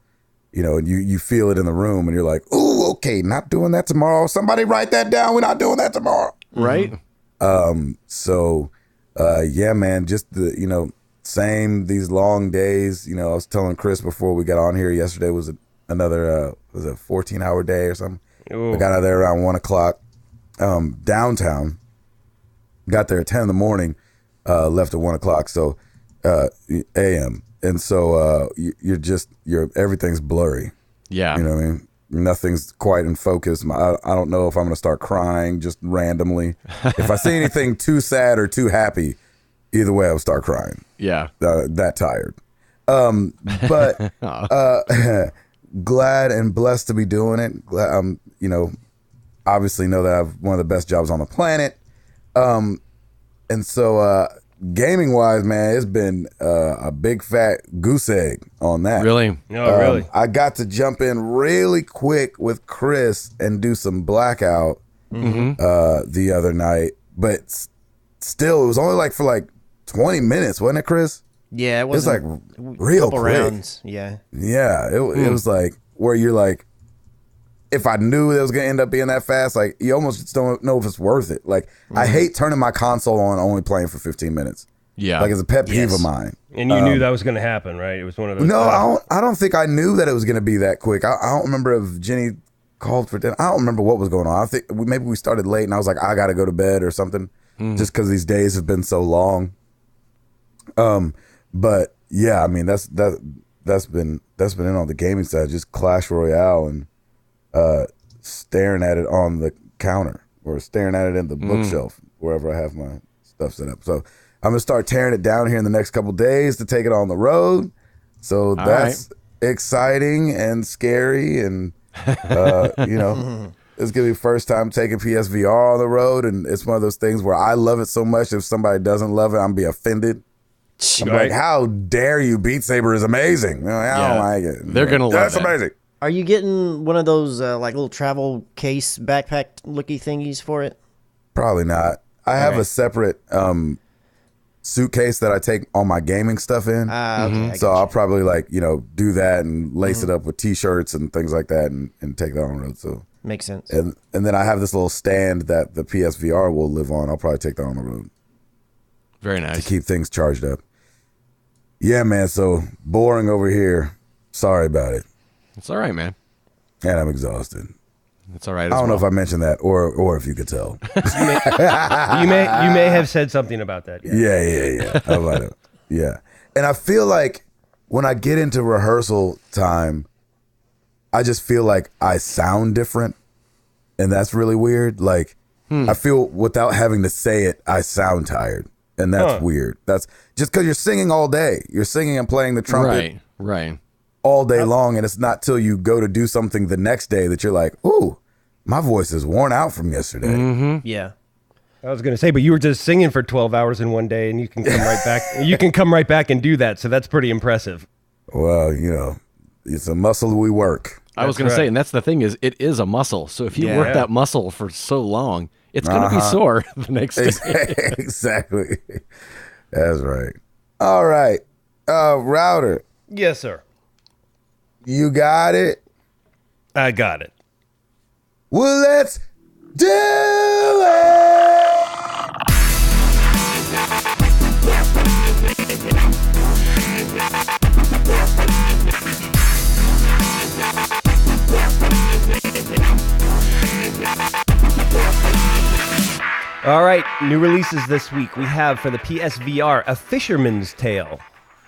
and you feel it in the room and you're like, ooh, okay, not doing that tomorrow. Somebody write that down. We're not doing that tomorrow. Right. So, yeah, man, just the, same, these long days, I was telling Chris before we got on here, yesterday was another, was a 14-hour day or something. Ooh. I got out of there around 1:00, downtown, got there at 10 in the morning, left at 1:00. So, AM. And so, everything's blurry. Yeah. You know what I mean? Nothing's quite in focus. I don't know if I'm going to start crying just randomly. If I see anything too sad or too happy, either way, I'll start crying. Yeah. That tired. But glad and blessed to be doing it. Glad, obviously know that I have one of the best jobs on the planet. And so gaming wise, man, it's been a big fat goose egg on that. Really? No, really. I got to jump in really quick with Chris and do some Blackout the other night, but still, it was only for 20 minutes, wasn't it, Chris? Yeah, it was real quick. Rounds. Yeah. Yeah, it was like where you're like, if I knew it was going to end up being that fast, you almost just don't know if it's worth it. I hate turning my console on only playing for 15 minutes. Yeah. It's a pet peeve of mine. And you knew that was going to happen, right? It was one of those. No, I don't think I knew that it was going to be that quick. I don't remember if Jenny called for dinner. I don't remember what was going on. I think maybe we started late and I was like, I got to go to bed or something just because these days have been so long. But yeah, I mean, that's been in on the gaming side, just Clash Royale and staring at it on the counter or staring at it in the bookshelf wherever I have my stuff set up. So I'm gonna start tearing it down here in the next couple days to take it on the road. So that's exciting and scary, and it's gonna be first time taking PSVR on the road, and it's one of those things where I love it so much. If somebody doesn't love it, I'm be offended. I'm like, how dare you? Beat Saber is amazing. I don't like it. They're gonna love it. That's amazing. Are you getting one of those little travel case backpack looky thingies for it? Probably not. I have a separate suitcase that I take all my gaming stuff in. Okay, so I'll probably do that and lace it up with t-shirts and things like that and take that on the road. So makes sense. And then I have this little stand that the PSVR will live on. I'll probably take that on the road. Very nice. To keep things charged up. Yeah, man. So boring over here. Sorry about it. It's all right, man. And I'm exhausted. It's all right. I don't know if I mentioned that or if you could tell. you may have said something about that. Yeah. How about it? Yeah. And I feel like when I get into rehearsal time, I just feel like I sound different. And that's really weird. I feel without having to say it, I sound tired. And that's weird. That's just because you're singing all day. You're singing and playing the trumpet. Right. All day long, and it's not till you go to do something the next day that you're like, ooh, my voice is worn out from yesterday. Mm-hmm. Yeah. I was going to say, but you were just singing for 12 hours in one day, and you can come right back. You can come right back and do that, so that's pretty impressive. Well, it's a muscle we work. I was going to say, and that's the thing is, it is a muscle. So if you work that muscle for so long, it's going to be sore the next day. Exactly. That's right. All right. Router. Yes, sir. You got it? I got it. Well, let's do it! All right, new releases this week. We have for the PSVR, A Fisherman's Tale.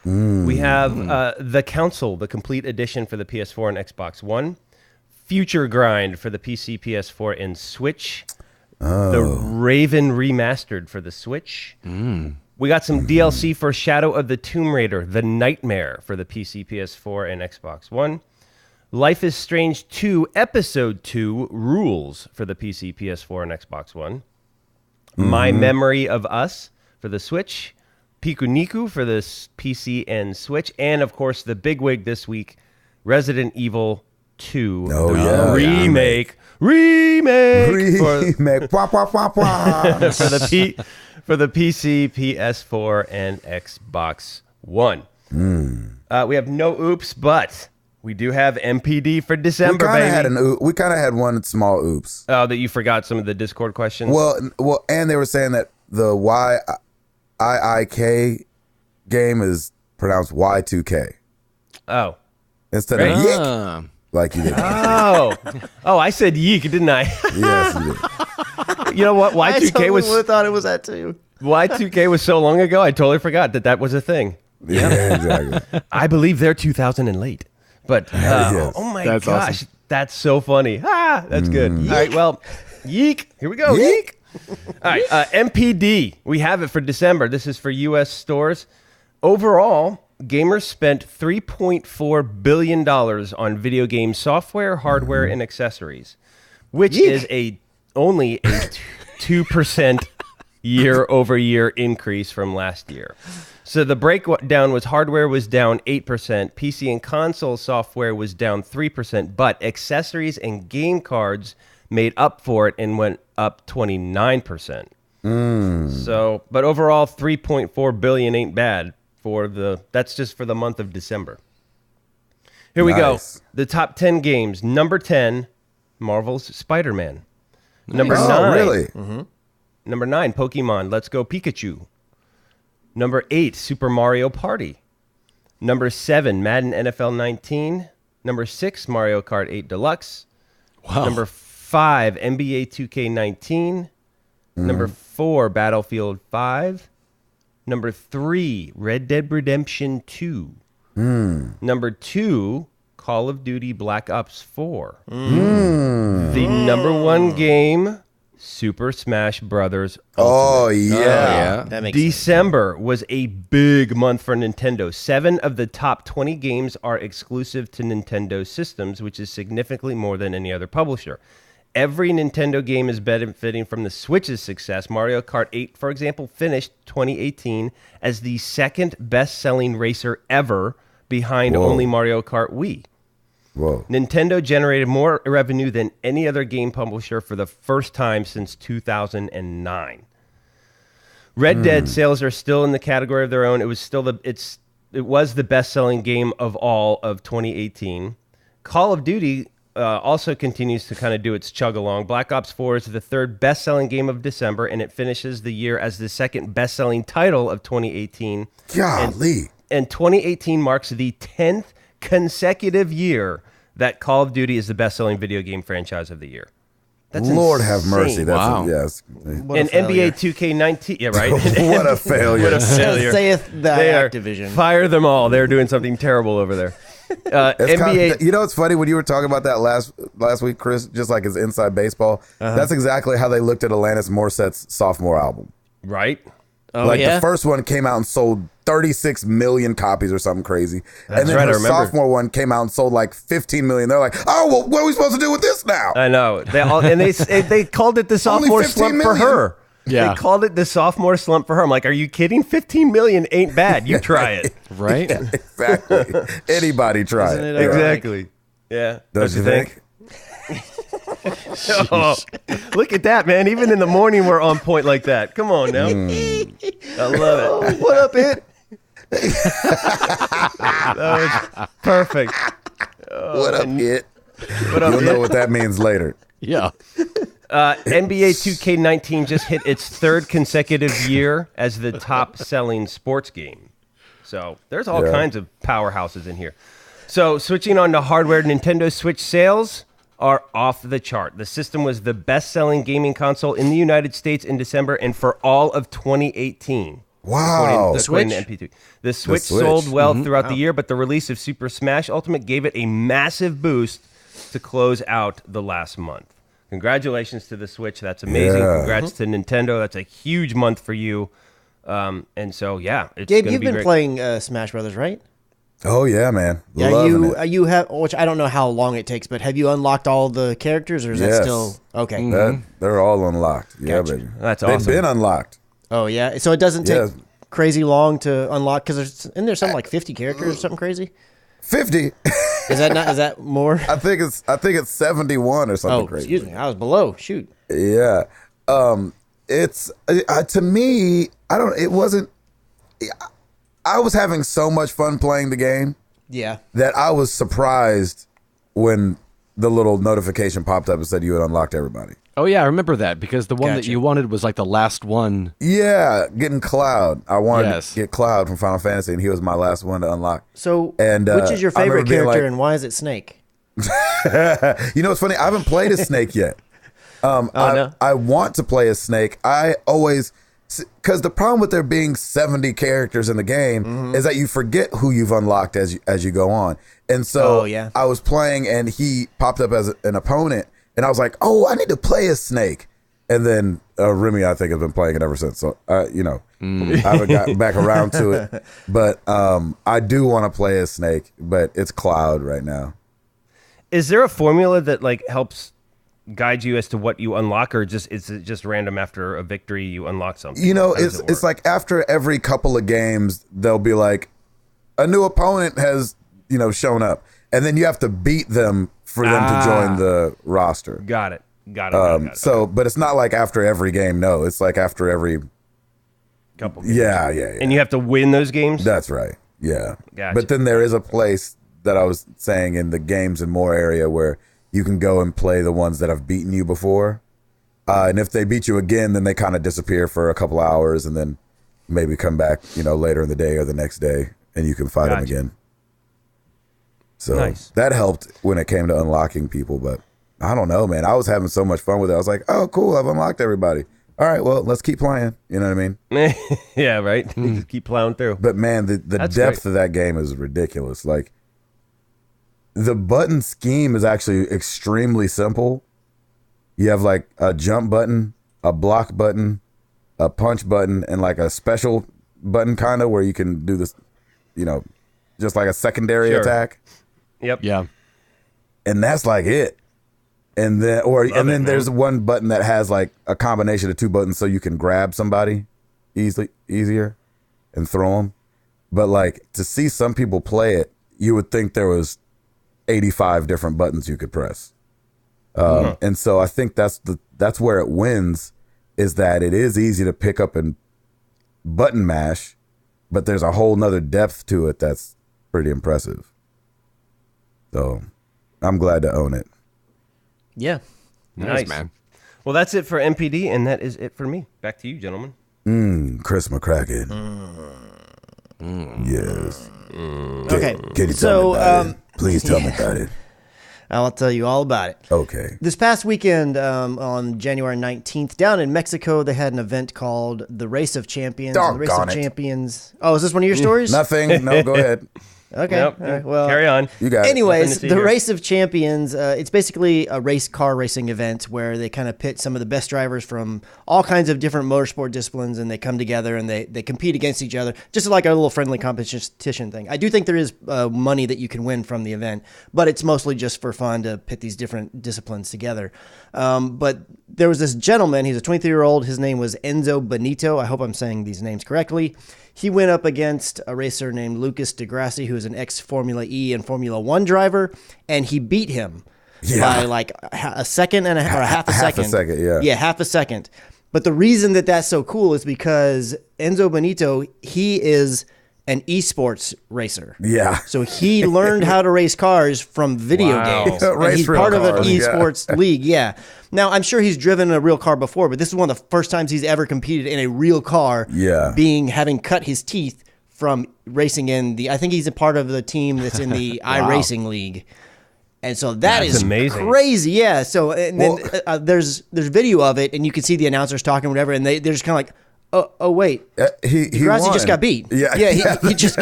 We have The Council, the complete edition for the PS4 and Xbox One. Future Grind for the PC, PS4, and Switch. The Raven Remastered for the Switch. We got some DLC for Shadow of the Tomb Raider, The Nightmare for the PC, PS4, and Xbox One. Life is Strange 2 Episode 2 Rules for the PC, PS4, and Xbox One. My Memory of Us for the Switch. Piku Niku for the PC and Switch. And, of course, the big wig this week, Resident Evil 2 remake. Remake. Wah, wah, wah, wah. for the PC, PS4, and Xbox One. We have no oops, but we do have MPD for December, baby. We kind of had one small oops. Oh, that you forgot some of the Discord questions? Well, and they were saying that the YIIK game is pronounced Y2K. Oh. Instead of Yiik, like you did. Oh, I said Yiik, didn't I? Yes, you did. You know what? I totally would have thought it was that too. Y2K was so long ago, I totally forgot that was a thing. Yeah, exactly. I believe they're 2000 and late. But, Yes. oh my That's gosh, awesome. That's so funny. That's good. All right, well, Yiik. Here we go, Yiik. All right, MPD. We have it for December. This is for U.S. stores. Overall, gamers spent $3.4 billion on video game software, hardware, and accessories, which is only a 2% year-over-year increase from last year. So the breakdown was hardware was down 8%, PC and console software was down 3%, but accessories and game cards made up for it and went up 29%. So, but overall, 3.4 billion ain't bad that's just for the month of December. Here we go. The top 10 games. Number 10, Marvel's Spider-Man. Number 9. Really? Number 9, Pokemon Let's Go Pikachu. Number 8, Super Mario Party. Number 7, Madden NFL 19. Number 6, Mario Kart 8 Deluxe. Wow. Number 5, NBA 2K19. Number 4, Battlefield 5. Number 3, Red Dead Redemption 2. Number 2, Call of Duty Black Ops 4. The number 1 game, Super Smash Brothers Ultimate. Oh, yeah. That makes sense. December was a big month for Nintendo. 7 of the top 20 games are exclusive to Nintendo systems, which is significantly more than any other publisher. Every Nintendo game is benefiting from the Switch's success. Mario Kart 8, for example, finished 2018 as the second best-selling racer ever behind only Mario Kart Wii. Whoa. Nintendo generated more revenue than any other game publisher for the first time since 2009. Red Dead sales are still in the category of their own. It was still it was the best-selling game of all of 2018. Call of Duty also continues to kind of do its chug along. Black Ops 4 is the third best-selling game of December, and it finishes the year as the second best-selling title of 2018. Golly. And 2018 marks the 10th consecutive year that Call of Duty is the best-selling video game franchise of the year. That's Lord insane. have mercy. That's Wow. Yes. And NBA 2K19, yeah, right? What a failure. What a failure. Saith the Activision. Fire them all. They're doing something terrible over there. NBA. You know what's funny? When you were talking about that last week, Chris, just like his Inside Baseball, that's exactly how they looked at Alanis Morissette's sophomore album. Right? Oh, Like yeah? the first one came out and sold 36 million copies or something crazy. And then right, I her remember. sophomore one came out and sold like 15 million. They're like, oh, well, what are we supposed to do with this now? I know. They called it the sophomore 15 slump for million? her. Yeah. They called it the sophomore slump for her. I'm like, are you kidding? 15 million ain't bad. You try it. Right? Exactly. Anybody try Isn't it. it Exactly. Yeah. Don't you think? Oh, look at that, man. Even in the morning, we're on point like that. Come on now. I love it. What up, it? That was perfect. What up, it? What up, You'll know It? what that means later. Yeah. NBA 2K19 just hit its third consecutive year as the top-selling sports game. So there's all kinds of powerhouses in here. So switching on to hardware, Nintendo Switch sales are off the chart. The system was the best-selling gaming console in the United States in December and for all of 2018. Wow. According to Switch? MPT. The Switch Switch. sold well throughout the year, but the release of Super Smash Ultimate gave it a massive boost to close out the last month. Congratulations to the Switch. That's amazing. Yeah. Congrats to Nintendo. That's a huge month for you. And so, yeah, it's Gabe, going to you've be been great. playing Smash Brothers, right? Oh yeah, man. Yeah, Loving it. you have, which I don't know how long it takes, but have you unlocked all the characters, or is that still okay? They're all unlocked. Yeah, Gotcha. baby. That's awesome. They've been unlocked. Oh yeah, so it doesn't take crazy long to unlock because isn't there something like 50 characters or something crazy? 50. Is that not? Is that more? I think it's 71 or something crazy. Excuse me, I was below. Shoot. Yeah. It's to me, it wasn't. I was having so much fun playing the game. Yeah. That I was surprised when the little notification popped up and said you had unlocked everybody. Oh yeah, I remember that because the one that you wanted was like the last one. Yeah, getting Cloud. I wanted to get Cloud from Final Fantasy, and he was my last one to unlock. So, which is your favorite character, and why is it Snake? You know, it's funny. I haven't played as Snake yet. No. I want to play as Snake. I always, because the problem with there being 70 characters in the game is that you forget who you've unlocked as you go on. And so I was playing, and he popped up as an opponent, and I was like, oh, I need to play as Snake. And then Remy, I think, has been playing it ever since. So, I haven't gotten back around to it. But I do want to play as Snake, but it's Cloud right now. Is there a formula that like helps guide you as to what you unlock, or is it just random after a victory you unlock something? You know, it's like after every couple of games, they'll be like, a new opponent has, shown up. And then you have to beat them for them to join the roster. Got it. So, but it's not like after every game. No, it's like after every couple games. Yeah. And you have to win those games? That's right. Yeah. Gotcha. But then there is a place that I was saying in the Games and More area where you can go and play the ones that have beaten you before. And if they beat you again, then they kind of disappear for a couple hours and then maybe come back, later in the day or the next day, and you can fight them again. So that helped when it came to unlocking people, but I don't know, man. I was having so much fun with it. I was like, oh, cool, I've unlocked everybody. All right, well, let's keep playing. You know what I mean? Yeah, right? Just keep plowing through. But man, the depth of that game is ridiculous. Like, the button scheme is actually extremely simple. You have like a jump button, a block button, a punch button, and like a special button kind of where you can do this, just like a secondary attack. Yep. Yeah. And that's like it. And then there's one button that has like a combination of two buttons so you can grab somebody easier and throw them. But like to see some people play it, you would think there was 85 different buttons you could press. And so I think that's where it wins, is that it is easy to pick up and button mash, but there's a whole nother depth to it that's pretty impressive. So I'm glad to own it. Yeah. Nice, man. Well, that's it for MPD, and that is it for me. Back to you, gentlemen. Chris McCracken. Yes. Okay. Can you tell me about it? Please tell me about it. I'll tell you all about it. Okay. This past weekend, on January 19th, down in Mexico, they had an event called the Race of Champions. Doggone the Race of Champions. Oh, is this one of your stories? Nothing. No, go ahead. Okay. Nope. All right, well, carry on. You got it. Anyways, the Race of Champions, it's basically a car racing event where they kind of pit some of the best drivers from all kinds of different motorsport disciplines, and they come together and they compete against each other, just like a little friendly competition thing. I do think there is money that you can win from the event, but it's mostly just for fun to pit these different disciplines together. But there was this gentleman, he's a 23-year-old, his name was Enzo Benito. I hope I'm saying these names correctly. He went up against a racer named Lucas DeGrassi, who is an ex-Formula E and Formula 1 driver, and he beat him by like a second or a half a second. Half a second, yeah. Yeah, half a second. But the reason that that's so cool is because Enzo Benito, he is an esports racer. Yeah. So he learned how to race cars from video games. And he's part of an esports league. Yeah. Now, I'm sure he's driven a real car before, but this is one of the first times he's ever competed in a real car. Yeah. Having cut his teeth from racing I think he's a part of the team that's in the iRacing league. And so that's amazing. Crazy. Yeah. So then there's video of it, and you can see the announcers talking, whatever, and they're just kind of like, oh wait, he just got beat. He just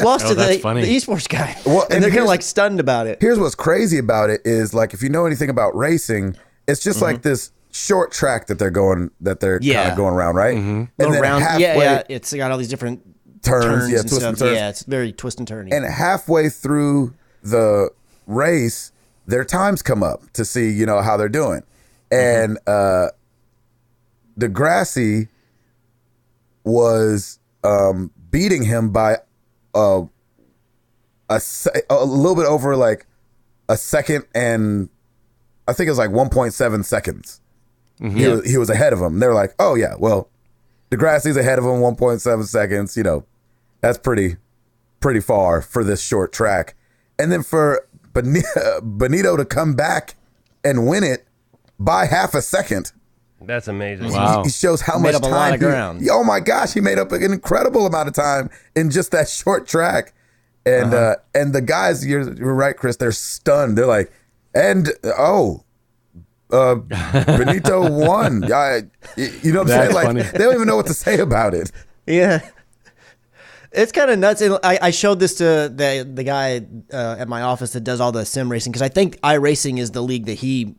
lost to the esports guy. Well, and they're kind of like stunned about it. Here's what's crazy about it is, like, if you know anything about racing, it's just like this short track that they're kind of going around, right? And then halfway, it's got all these different turns, and twist stuff. and turns. Yeah, it's very twist and turny. And halfway through the race, their times come up to see, how they're doing. And Degrassi was beating him by a little bit over like a second, and I think it was like 1.7 seconds. He was ahead of him. They were like, oh yeah, well, Degrassi's ahead of him 1.7 seconds. That's pretty far for this short track. And then for Benito to come back and win it by half a second. That's amazing. Wow. He shows how Made much up a time. lot of ground. Oh my gosh, he made up an incredible amount of time in just that short track. And and the guys, you're right, Chris, they're stunned. They're like, Benito won. You know what I'm saying? Like, funny. they don't even know what to say about it. Yeah. It's kind of nuts. And I showed this to the guy at my office that does all the sim racing, because I think iRacing is the league that him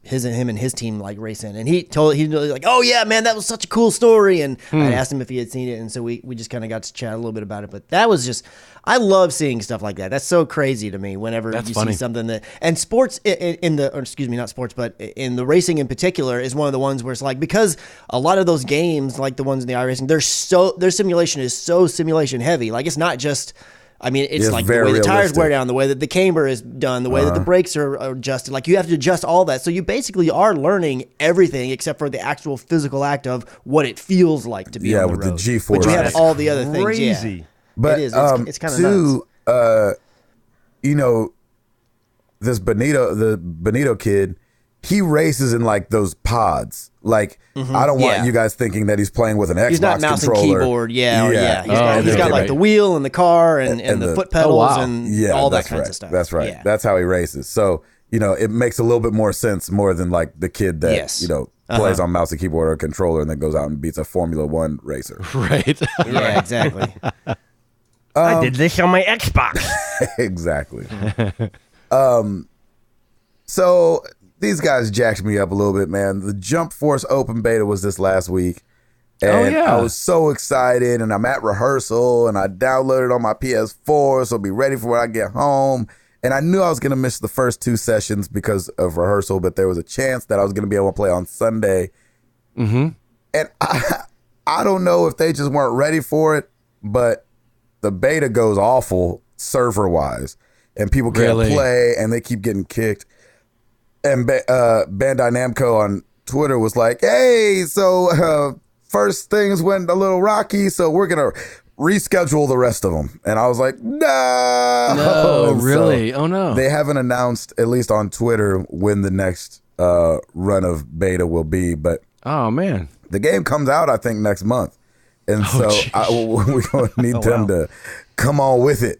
and his team like race in. And he was like, oh yeah, man, that was such a cool story. And I asked him if he had seen it, and so we just kind of got to chat a little bit about it. But that was just, I love seeing stuff like that. That's so crazy to me whenever you see something that, and sports not sports, but in the racing in particular is one of the ones where it's like, because a lot of those games, like the ones in the iRacing, their simulation is so simulation heavy. Like, it's not just, it's like the way the tires wear down, the way that the camber is done, the way that the brakes are adjusted. Like, you have to adjust all that. So you basically are learning everything except for the actual physical act of what it feels like to be on the road. Yeah, with the G-force. But you have all the other things. Crazy. Yeah. But it is. It's kind of nuts. This the Benito kid, he races in like those pods. Like, I don't want you guys thinking that he's playing with an Xbox He's not mouse controller. and keyboard. Yeah. He's got like right. the wheel and the car and the foot pedals and all that kinds of stuff. That's right. Yeah. That's how he races. So, it makes a little bit more sense more than like the kid that, plays on mouse and keyboard or controller and then goes out and beats a Formula One racer. Right. Yeah, exactly. I did this on my Xbox. Exactly. So these guys jacked me up a little bit, man. The Jump Force open beta was this last week. And I was so excited, and I'm at rehearsal, and I downloaded on my PS4, so I'll be ready for when I get home. And I knew I was going to miss the first 2 sessions because of rehearsal, but there was a chance that I was going to be able to play on Sunday. And I don't know if they just weren't ready for it, but the beta goes awful server-wise, and people can't play, and they keep getting kicked. And Bandai Namco on Twitter was like, hey, so first things went a little rocky, so we're going to reschedule the rest of them. And I was like, no. Really? Oh, no. They haven't announced, at least on Twitter, when the next run of beta will be. But oh, man. The game comes out, I think, next month. And so we're going to need them to come on with it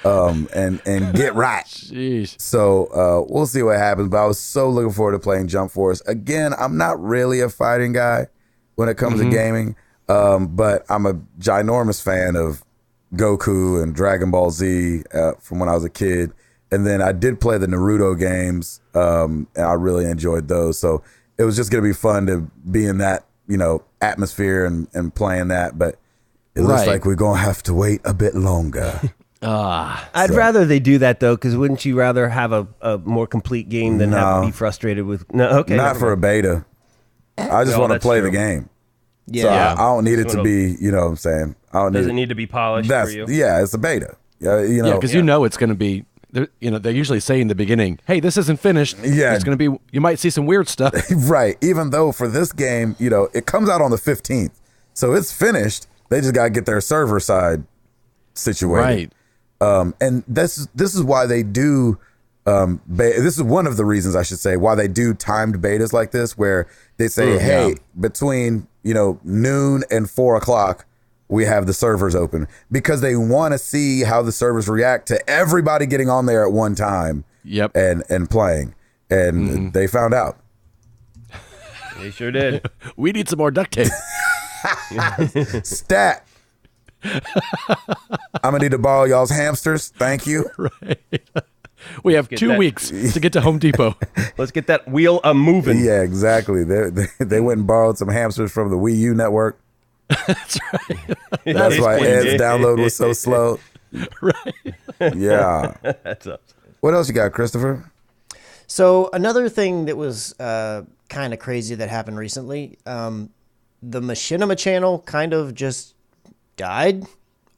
and get right. Jeez. So we'll see what happens. But I was so looking forward to playing Jump Force. Again, I'm not really a fighting guy when it comes to gaming. But I'm a ginormous fan of Goku and Dragon Ball Z from when I was a kid. And then I did play the Naruto games, and I really enjoyed those. So it was just going to be fun to be in that, atmosphere and playing that. But it looks like we're going to have to wait a bit longer. I'd rather they do that, though, because wouldn't you rather have a more complete game than have to be frustrated with? No, okay. Not for a beta. I just want to play the game. Yeah. So I don't need it to be, you know what I'm saying? I don't doesn't need to be polished for you. Yeah, it's a beta. Yeah, because it's going to be, they usually say in the beginning, hey, this isn't finished. Yeah. It's going to be, you might see some weird stuff. Right. Even though for this game, it comes out on the 15th. So it's finished. They just got to get their server side situated. Right. And this is why they do, this is one of the reasons, I should say, why they do timed betas like this, where they say, between, noon and 4 o'clock, we have the servers open, because they want to see how the servers react to everybody getting on there at one time. Yep. And playing. And they found out. They sure did. We need some more duct tape. Stat. I'm going to need to borrow y'all's hamsters. Thank you. Right. We have 2 weeks to get to Home Depot. Let's get that wheel moving. Yeah, exactly. They went and borrowed some hamsters from the Wii U network. That's right. That's why Ed's download was so slow. Right. Yeah. That's awesome. What else you got, Christopher? So another thing that was kind of crazy that happened recently, the Machinima channel kind of just died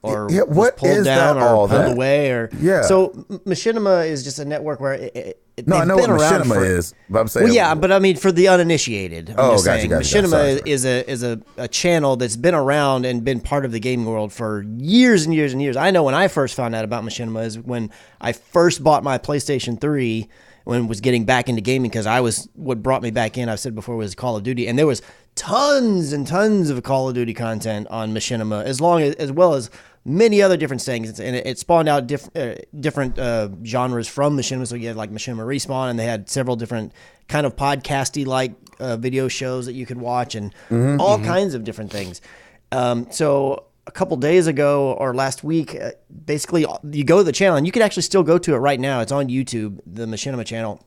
or Yeah, was what pulled is down that or all pulled that? away. Or Yeah. So Machinima is just a network where No, I they've know been what around Machinima is, but I'm saying. Well, yeah, but I mean, for the uninitiated, I'm just saying, gotcha. Machinima Sorry. is a channel that's been around and been part of the gaming world for years and years and years. I know when I first found out about Machinima is when I first bought my PlayStation 3, when I was getting back into gaming, because what brought me back in, I've said before, was Call of Duty, and there was tons and tons of Call of Duty content on Machinima, as well as many other different things, and it spawned out different genres from Machinima. So you had like Machinima Respawn, and they had several different kind of podcasty like video shows that you could watch, and all kinds of different things. So a couple days ago or last week, basically you go to the channel, and you can actually still go to it right now. It's on YouTube, the Machinima channel.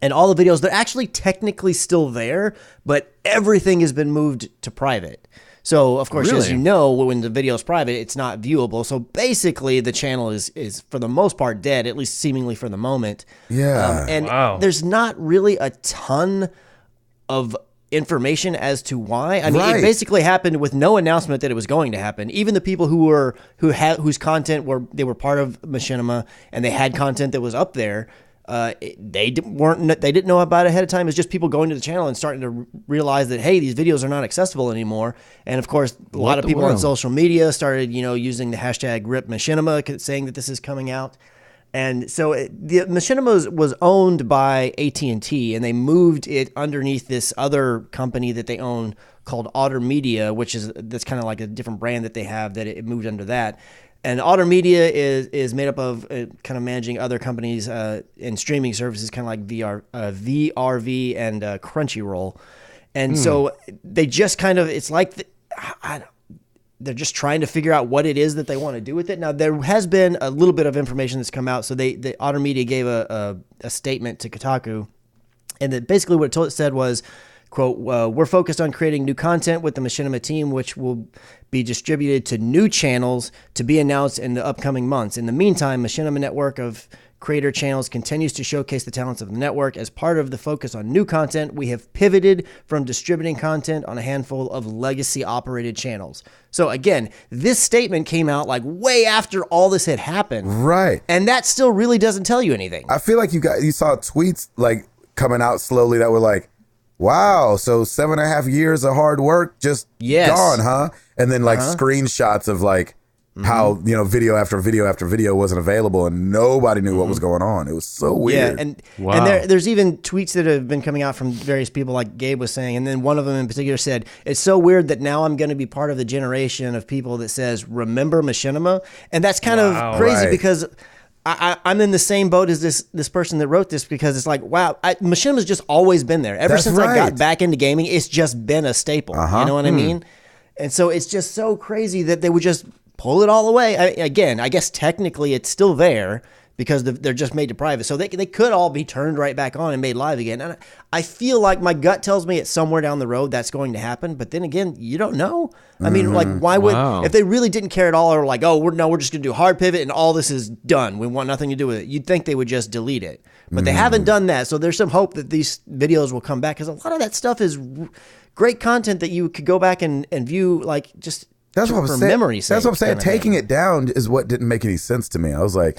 And all the videos, they're actually technically still there, but everything has been moved to private. So, of course, as you know, when the video is private, it's not viewable. So, basically, the channel is for the most part dead, at least seemingly for the moment. Yeah. And there's not really a ton of information as to why. I mean, it basically happened with no announcement that it was going to happen. Even the people whose content they were part of Machinima and they had content that was up there, they didn't know about it ahead of time. It's just people going to the channel and starting to realize that, hey, these videos are not accessible anymore. And of course, a lot of people on social media started, using the hashtag #RipMachinima, saying that this is coming out. And so the Machinima was owned by AT&T, and they moved it underneath this other company that they own called Otter Media, that's kind of like a different brand that they have, that it moved under that. And Otter Media is made up of kind of managing other companies in streaming services, kind of like VRV and Crunchyroll. And so they just kind of, it's like, they're just trying to figure out what it is that they want to do with it. Now, there has been a little bit of information that's come out. So the Otter Media gave a statement to Kotaku, and that basically what it said was, quote, we're focused on creating new content with the Machinima team, which will be distributed to new channels to be announced in the upcoming months. In the meantime, Machinima network of creator channels continues to showcase the talents of the network. As part of the focus on new content, we have pivoted from distributing content on a handful of legacy operated channels. So again, this statement came out like way after all this had happened. Right. And that still really doesn't tell you anything. I feel like you saw tweets like coming out slowly that were like, wow, so 7.5 years of hard work just gone, huh? And then like screenshots of like how, video after video after video wasn't available and nobody knew what was going on. It was so weird. Yeah, and there's even tweets that have been coming out from various people, like Gabe was saying, and then one of them in particular said, it's so weird that now I'm going to be part of the generation of people that says, remember Machinima? And that's kind of crazy because I'm in the same boat as this person that wrote this, because it's like, wow, Machinima's just always been there. Ever since I got back into gaming, it's just been a staple. You know what I mean? And so it's just so crazy that they would just pull it all away. I guess technically it's still there because they're just made to private. So they could all be turned right back on and made live again. And I feel like my gut tells me it's somewhere down the road that's going to happen. But then again, you don't know. I mean, like, why would, if they really didn't care at all, or like, oh, we're just going to do hard pivot and all this is done, we want nothing to do with it, you'd think they would just delete it. But they haven't done that. So there's some hope that these videos will come back, because a lot of that stuff is great content that you could go back and view, like, just that's what I'm for saying. memory's sake. That's what I'm saying. Taking it down is what didn't make any sense to me. I was like,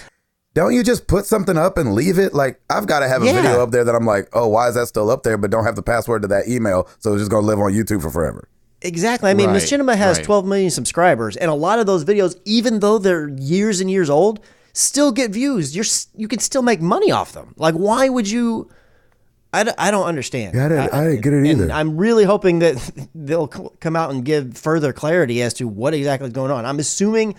don't you just put something up and leave it? Like, I've got to have a video up there that I'm like, oh, why is that still up there, but don't have the password to that email, so it's just going to live on YouTube for forever. Exactly. I mean, Machinima has 12 million subscribers, and a lot of those videos, even though they're years and years old, still get views. You can still make money off them. Like, why would you? I don't understand. Yeah, I didn't get it either. And I'm really hoping that they'll come out and give further clarity as to what exactly is going on. I'm assuming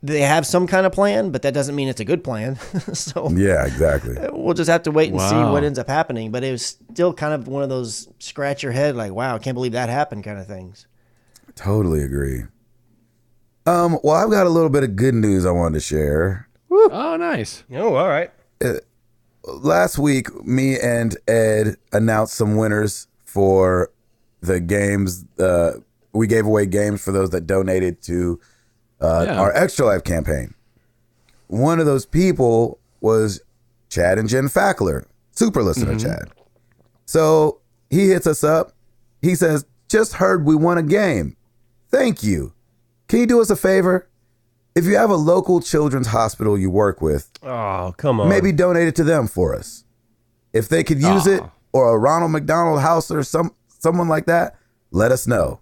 they have some kind of plan, but that doesn't mean it's a good plan. So yeah, exactly. We'll just have to wait and see what ends up happening. But it was still kind of one of those scratch your head, like, wow, I can't believe that happened kind of things. Totally agree. Well, I've got a little bit of good news I wanted to share. Woo. Oh, nice. Oh, all right. Last week, me and Ed announced some winners for the games we gave away games for those that donated to our Extra Life campaign. One of those people was Chad and Jen Fackler, super listener Chad. So he hits us up. He says, just heard we won a game. Thank you. Can you do us a favor? If you have a local children's hospital you work with, oh, come on, maybe donate it to them for us. If they could use it, or a Ronald McDonald House or someone like that, let us know.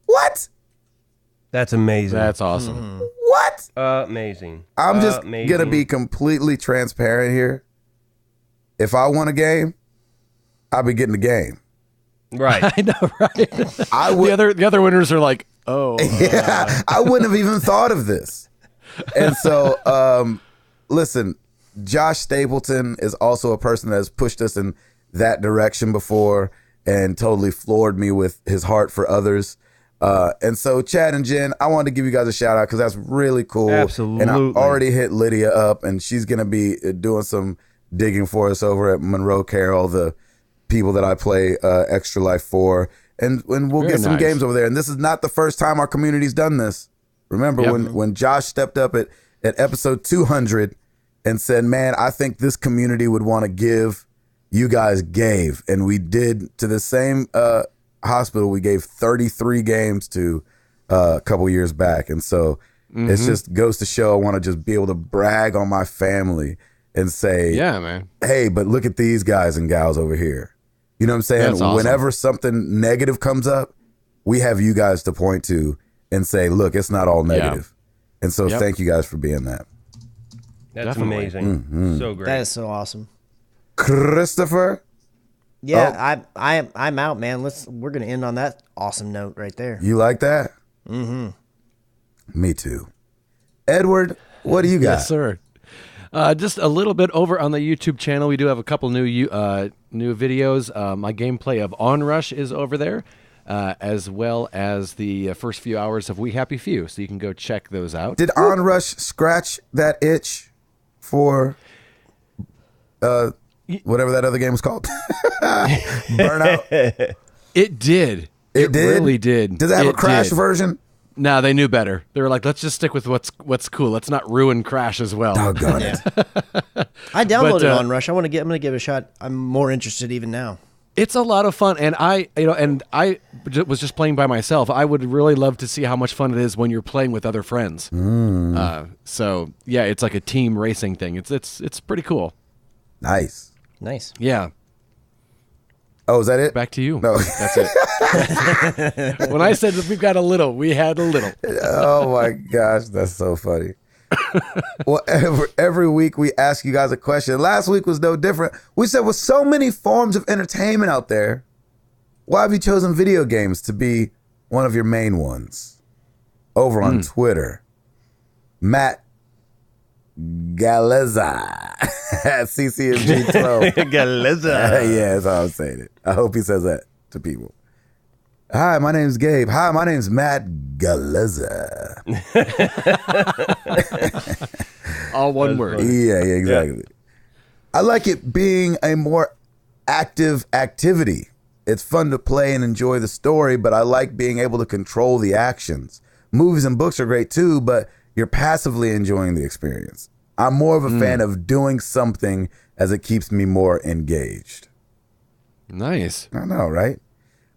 What? That's amazing. That's awesome. What? Amazing. I'm just going to be completely transparent here. If I won a game, I'll be getting the game. Right. I know, right? The other winners are like, oh. Yeah, I wouldn't have even thought of this. And so, listen, Josh Stapleton is also a person that has pushed us in that direction before and totally floored me with his heart for others. And so, Chad and Jen, I wanted to give you guys a shout out because that's really cool. Absolutely. And I already hit Lydia up, and she's going to be doing some digging for us over at Monroe Carroll, the people that I play Extra Life for. And we'll get some games over there. And this is not the first time our community's done this. Remember when Josh stepped up at episode 200 and said, man, I think this community would want to give, you guys gave. And we did to the same hospital we gave 33 games to a couple years back. And so it just goes to show I want to just be able to brag on my family and say, yeah, man, hey, but look at these guys and gals over here. You know what I'm saying? That's awesome. Whenever something negative comes up, we have you guys to point to and say, look, it's not all negative. And so thank you guys for being that. That's Definitely. amazing. So great. That is so awesome. Christopher? Yeah, I'm out, man. We're gonna end on that awesome note right there. You like that? Mm-hmm. Me too. Edward, what do you got? Yes, sir. Just a little bit over on the YouTube channel. We do have a couple new videos. My gameplay of Onrush is over there, as well as the first few hours of We Happy Few. So you can go check those out. Did Onrush scratch that itch for whatever that other game was called? Burnout? It did. It did? Really did. Does it have a Crash version? No, they knew better. They were like, let's just stick with what's cool. Let's not ruin Crash as well. Doggone it. I downloaded Onrush. I'm gonna give it a shot. I'm more interested even now. It's a lot of fun, and I was just playing by myself. I would really love to see how much fun it is when you're playing with other friends. So yeah, it's like a team racing thing. It's pretty cool. Nice. Yeah. Oh, is that it? Back to you. No. That's it. When I said that we've got a little, we had a little. Oh my gosh, that's so funny. Well, every week we ask you guys a question. Last week was no different. We said, with so many forms of entertainment out there, why have you chosen video games to be one of your main ones? Over on Twitter, Matt Galeza at CCMG12. Galeza. Yeah, that's how I'm saying it. I hope he says that to people. Hi, my name's Gabe. Hi, my name's Matt Galeza. All one word. Yeah, exactly. Yeah. I like it being a more active activity. It's fun to play and enjoy the story, but I like being able to control the actions. Movies and books are great too, but you're passively enjoying the experience. I'm more of a fan of doing something as it keeps me more engaged. Nice. I know, right?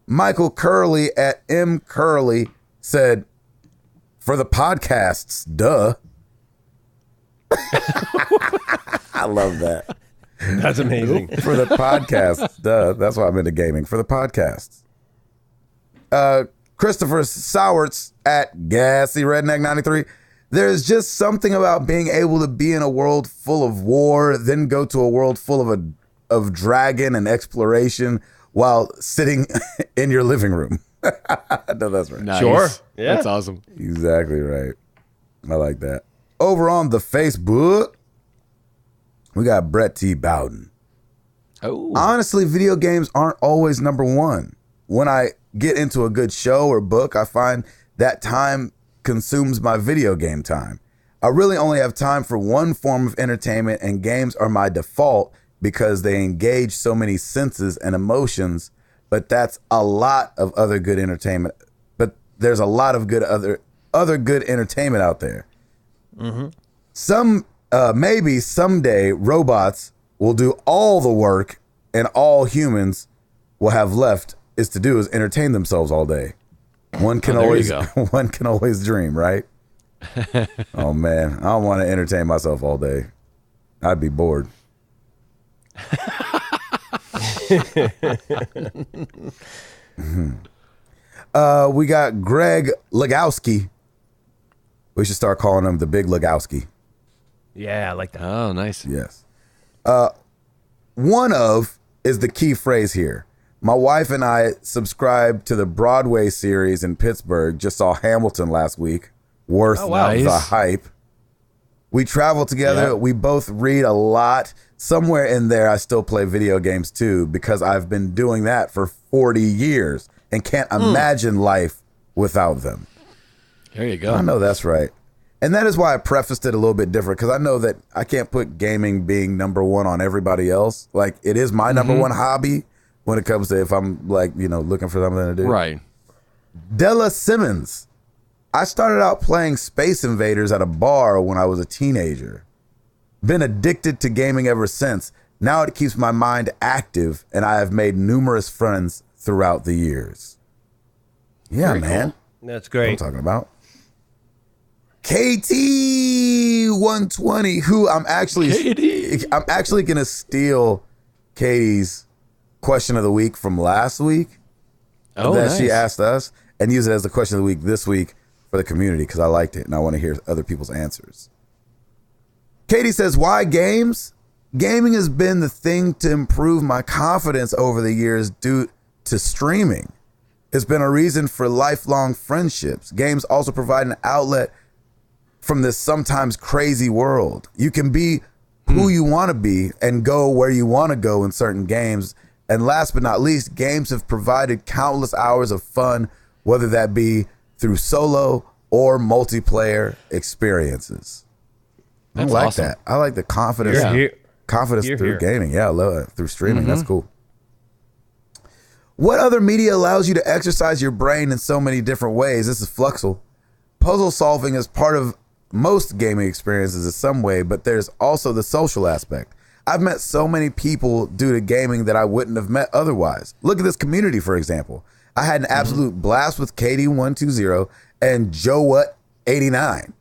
Michael Curley at M. Curley said, for the podcasts, duh. I love that. That's amazing. For the podcasts, duh. That's why I'm into gaming. For the podcasts. Christopher Sowarts at Gassy Redneck 93. There's just something about being able to be in a world full of war, then go to a world full of dragon and exploration while sitting in your living room. No, that's right. Nice. Sure. Yeah. That's awesome. Exactly right. I like that. Over on the Facebook, we got Brett T. Bowden. Oh. Honestly, video games aren't always number one. When I get into a good show or book, I find that time consumes my video game time. I really only have time for one form of entertainment, and games are my default because they engage so many senses and emotions, but that's a lot of other good entertainment. But there's a lot of good other good entertainment out there. Maybe someday robots will do all the work, and all humans will have left is entertain themselves all day. One can always dream, right? Oh man, I don't want to entertain myself all day. I'd be bored. We got Greg Legowski. We should start calling him the Big Legowski. Yeah, I like that. Oh, nice. Yes. One of is the key phrase here. My wife and I subscribed to the Broadway series in Pittsburgh. Just saw Hamilton last week. Worth the hype. We travel together. Yep. We both read a lot. Somewhere in there, I still play video games too, because I've been doing that for 40 years and can't imagine life without them. There you go. I know that's right. And that is why I prefaced it a little bit different, because I know that I can't put gaming being number one on everybody else. Like, it is my number one hobby when it comes to if I'm, like, looking for something to do. Right. Della Simmons. I started out playing Space Invaders at a bar when I was a teenager. Been addicted to gaming ever since. Now it keeps my mind active, and I have made numerous friends throughout the years. Yeah, very man. Cool. That's great. What I'm talking about. KT120, who I'm actually going to steal Katie's question of the week from last week she asked us, and use it as the question of the week this week for the community, because I liked it and I want to hear other people's answers. Katie says, why games? Gaming has been the thing to improve my confidence over the years due to streaming. It's been a reason for lifelong friendships. Games also provide an outlet from this sometimes crazy world. You can be who you want to be and go where you want to go in certain games. And last but not least, games have provided countless hours of fun, whether that be through solo or multiplayer experiences. That's I like awesome. that. I like the confidence. Confidence through gaming. Yeah, I love it. Through streaming. That's cool. What other media allows you to exercise your brain in so many different ways? This is Fluxel. Puzzle solving is part of most gaming experiences in some way, but there's also the social aspect. I've met so many people due to gaming that I wouldn't have met otherwise. Look at this community, for example. I had an absolute blast with KD120 and Joe89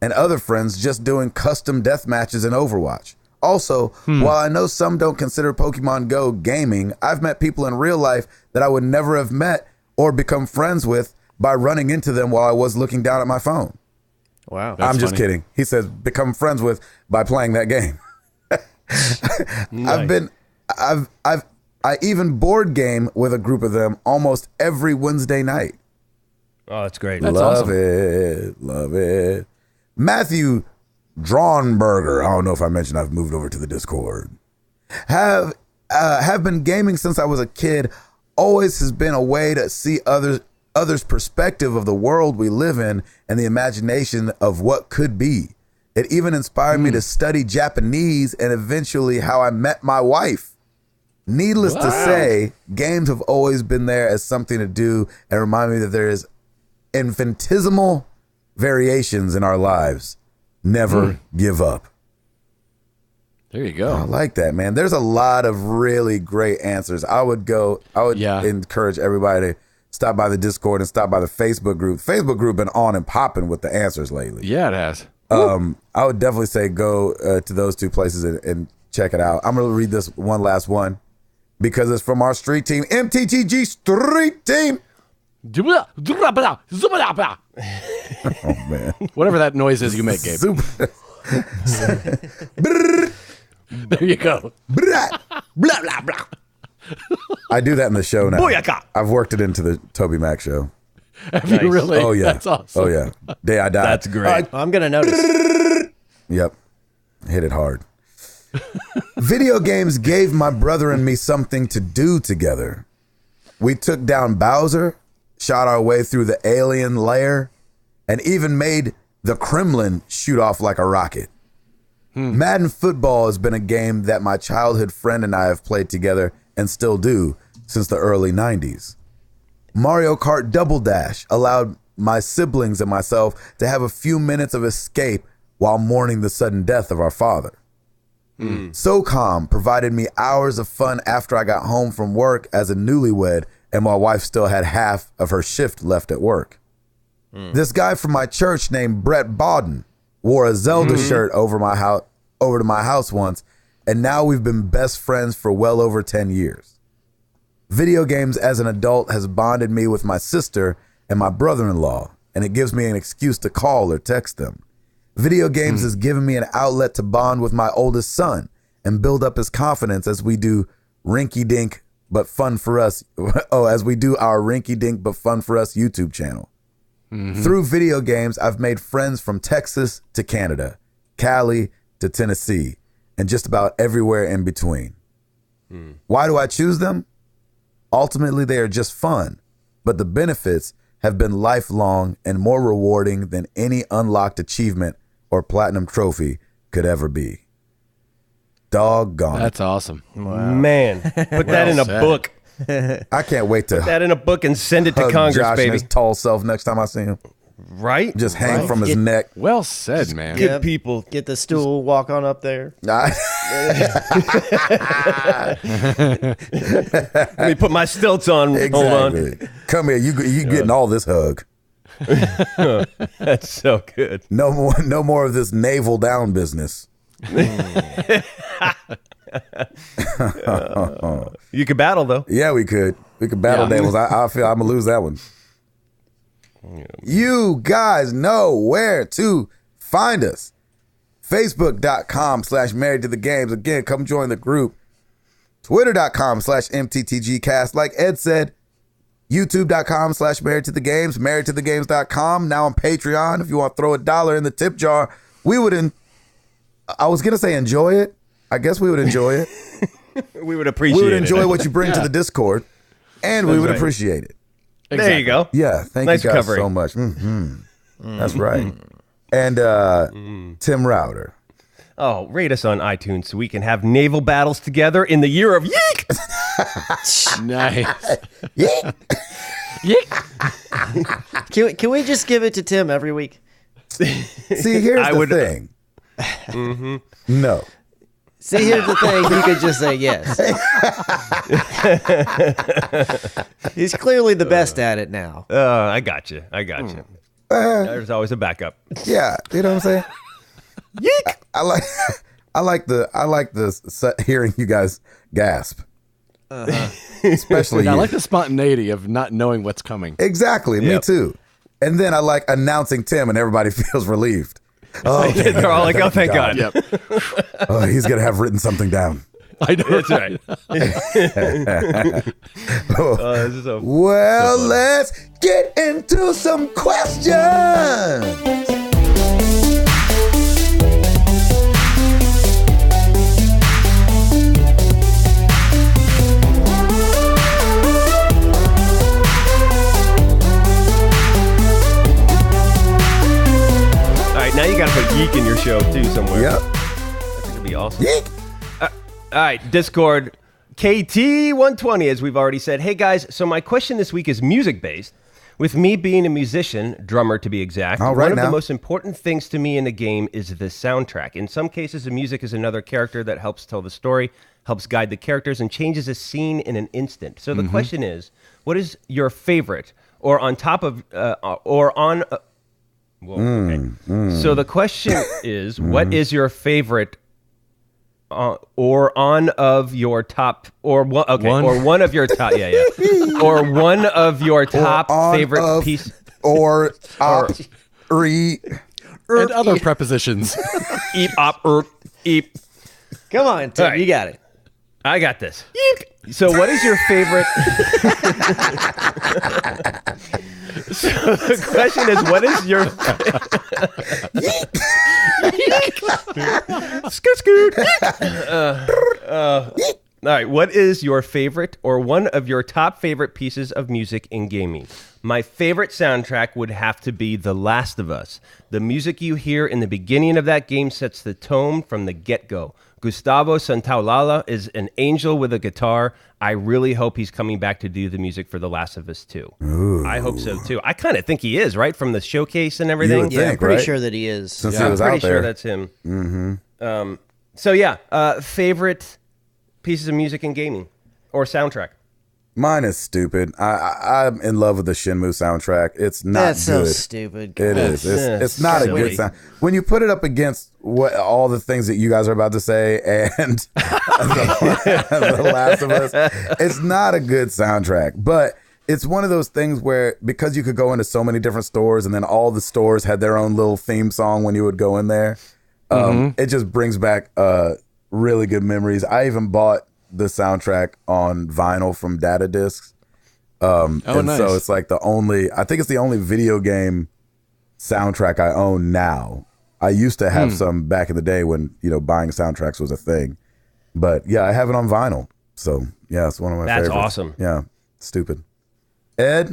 and other friends just doing custom death matches in Overwatch. Also, while I know some don't consider Pokemon Go gaming, I've met people in real life that I would never have met or become friends with by running into them while I was looking down at my phone. Wow. I'm just kidding. He says become friends with by playing that game. Nice. I even board game with a group of them almost every Wednesday night. Oh, that's great. That's Love awesome. Love it. Matthew Drawnberger. I don't know if I mentioned I've moved over to the Discord. Have been gaming since I was a kid. Always has been a way to see others' perspective of the world we live in and the imagination of what could be. It even inspired me to study Japanese and eventually how I met my wife. Needless to say, games have always been there as something to do and remind me that there is infinitesimal variations in our lives. Never give up. There you go. I like that, man. There's a lot of really great answers. I would encourage everybody to stop by the Discord and stop by the Facebook group. Facebook group been on and popping with the answers lately. Yeah, it has. I would definitely say go to those two places and check it out. I'm going to read this one last one because it's from our street team, MTTG Street Team. Oh, man. Whatever that noise is you make, Gabe. There you go. Blah, blah, blah. I do that in the show now. Booyaka. I've worked it into the Toby Mac show. Have you really? Oh, yeah. That's awesome. Oh, yeah. Day I died. That's great. I'm going to notice. Yep. Hit it hard. Video games gave my brother and me something to do together. We took down Bowser, shot our way through the alien lair, and even made the Kremlin shoot off like a rocket. Madden Football has been a game that my childhood friend and I have played together and still do since the early 90s. Mario Kart Double Dash allowed my siblings and myself to have a few minutes of escape while mourning the sudden death of our father. SOCOM provided me hours of fun after I got home from work as a newlywed and my wife still had half of her shift left at work. This guy from my church named Brett Bawden wore a Zelda shirt over to my house once, and now we've been best friends for well over 10 years. Video games as an adult has bonded me with my sister and my brother-in-law, and it gives me an excuse to call or text them. Video games has given me an outlet to bond with my oldest son and build up his confidence as we do rinky-dink but fun for us. As we do our rinky-dink but fun for us YouTube channel. Through video games, I've made friends from Texas to Canada, Cali to Tennessee, and just about everywhere in between. Why do I choose them? Ultimately, they are just fun, but the benefits have been lifelong and more rewarding than any unlocked achievement or platinum trophy could ever be. Doggone. That's awesome. Wow. Man, put that in a book. I can't wait to put that in a book and send it to Congress, Josh baby. And his tall self next time I see him. Right? Just hang from his neck. Well said, man. Good people. Get the stool, walk on up there. Let me put my stilts on. Exactly. Hold on. Come here. You getting all this hug. That's so good. No more of this navel down business. You could battle though. Yeah, we could battle navels. I feel I'm gonna lose that one. You guys know where to find us. Facebook.com/married to the games. Again, come join the group. Twitter.com/MTTGcast. Like Ed said, YouTube.com/married to the games. Marriedtothegames.com. Now on Patreon. If you want to throw $1 in the tip jar, we would. I was gonna say enjoy it. I guess we would enjoy it. We would appreciate it. We would enjoy what you bring to the Discord, and we would appreciate it. Exactly. There you go. Yeah, thank you guys so much. That's right. And Tim Router. Oh, rate us on iTunes so we can have naval battles together in the year of Yiik. Nice. Yiik. Yiik. Can we just give it to Tim every week? See, here's the thing. No. See, here's the thing. You could just say yes. He's clearly the best at it now. I got you. There's always a backup. Yeah, you know what I'm saying? Yiik. I like the hearing you guys gasp. Especially I you. like the spontaneity of not knowing what's coming. Exactly, me too. And then I like announcing Tim and everybody feels relieved. Oh, they're all like, "Oh, thank God." Yep. Oh, he's gonna have written something down. I know. That's right. Well, let's get into some questions. Now you got to put Yiik in your show too somewhere. Yep. That's going to be awesome. Yiik. All right, Discord KT120, as we've already said. Hey guys, so my question this week is music based. With me being a musician, drummer to be exact, one of the most important things to me in a game is the soundtrack. In some cases, the music is another character that helps tell the story, helps guide the characters, and changes a scene in an instant. So the question is, what is your favorite, or on top of, or on... So the question is, what is your favorite, or on of your top, or one? Okay, or one of your top, or one of your top favorite piece, or re, and other prepositions. Eep, op, eep. Come on, Tim, right. You got it. I got this. So what is your favorite? So the question is, what is your scoot scoot? All right, what is your favorite or one of your top favorite pieces of music in gaming? My favorite soundtrack would have to be The Last of Us. The music you hear in the beginning of that game sets the tone from the get-go. Gustavo Santaolalla is an angel with a guitar. I really hope he's coming back to do the music for The Last of Us 2. Ooh. I hope so, too. I kind of think he is, right? From the showcase and everything. Yeah, I'm pretty sure that he is. Since he was I'm out pretty there. sure that's him. Mm-hmm. Favorite pieces of music in gaming or soundtrack? Mine is stupid. I'm in love with the Shenmue soundtrack. It's not That's good. so stupid. It is. It's not a good sound. When you put it up against all the things that you guys are about to say and The Last of Us, it's not a good soundtrack. But it's one of those things where, because you could go into so many different stores and then all the stores had their own little theme song when you would go in there, it just brings back really good memories. I even bought the soundtrack on vinyl from Data Discs. Nice. So it's like I think it's the only video game soundtrack I own now. I used to have some back in the day when, buying soundtracks was a thing. But yeah, I have it on vinyl. So yeah, it's one of my favorites. That's awesome. Yeah, stupid. Ed?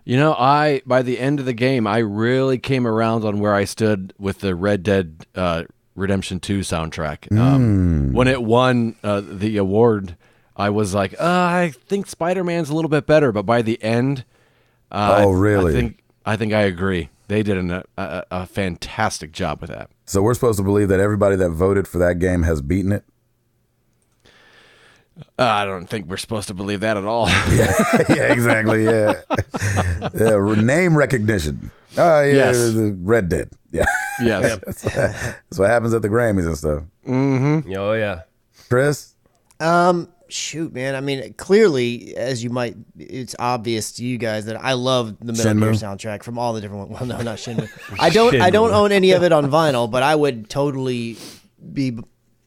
By the end of the game, I really came around on where I stood with the Red Dead Redemption 2 soundtrack. When it won the award, I was like, I think Spider-Man's a little bit better, but by the end, really? I think I agree. They did a fantastic job with that. So we're supposed to believe that everybody that voted for that game has beaten it? I don't think we're supposed to believe that at all. Yeah, exactly. Yeah. Name recognition. Oh, yeah, Yes. Red Dead. Yeah. Yes. That's what happens at the Grammys and stuff. Mm-hmm. Oh, yeah. Chris? Shoot, man. I mean, clearly, it's obvious to you guys that I love the Metal Gear soundtrack from all the different ones. Well, no, not Shenmue. I don't own any of it on vinyl, but I would totally be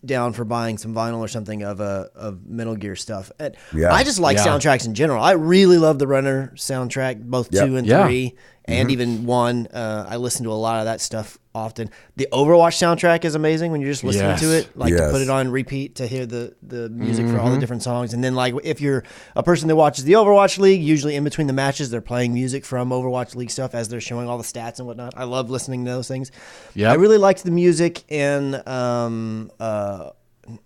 down for buying some vinyl or something of Metal Gear stuff. I just like soundtracks in general. I really love the Runner soundtrack, both 2 and 3, and even 1. I listen to a lot of that stuff often. The Overwatch soundtrack is amazing when you're just listening to it, to put it on repeat to hear the music for all the different songs. And then if you're a person that watches the Overwatch League, usually in between the matches, they're playing music from Overwatch League stuff as they're showing all the stats and whatnot. I love listening to those things. I really liked the music in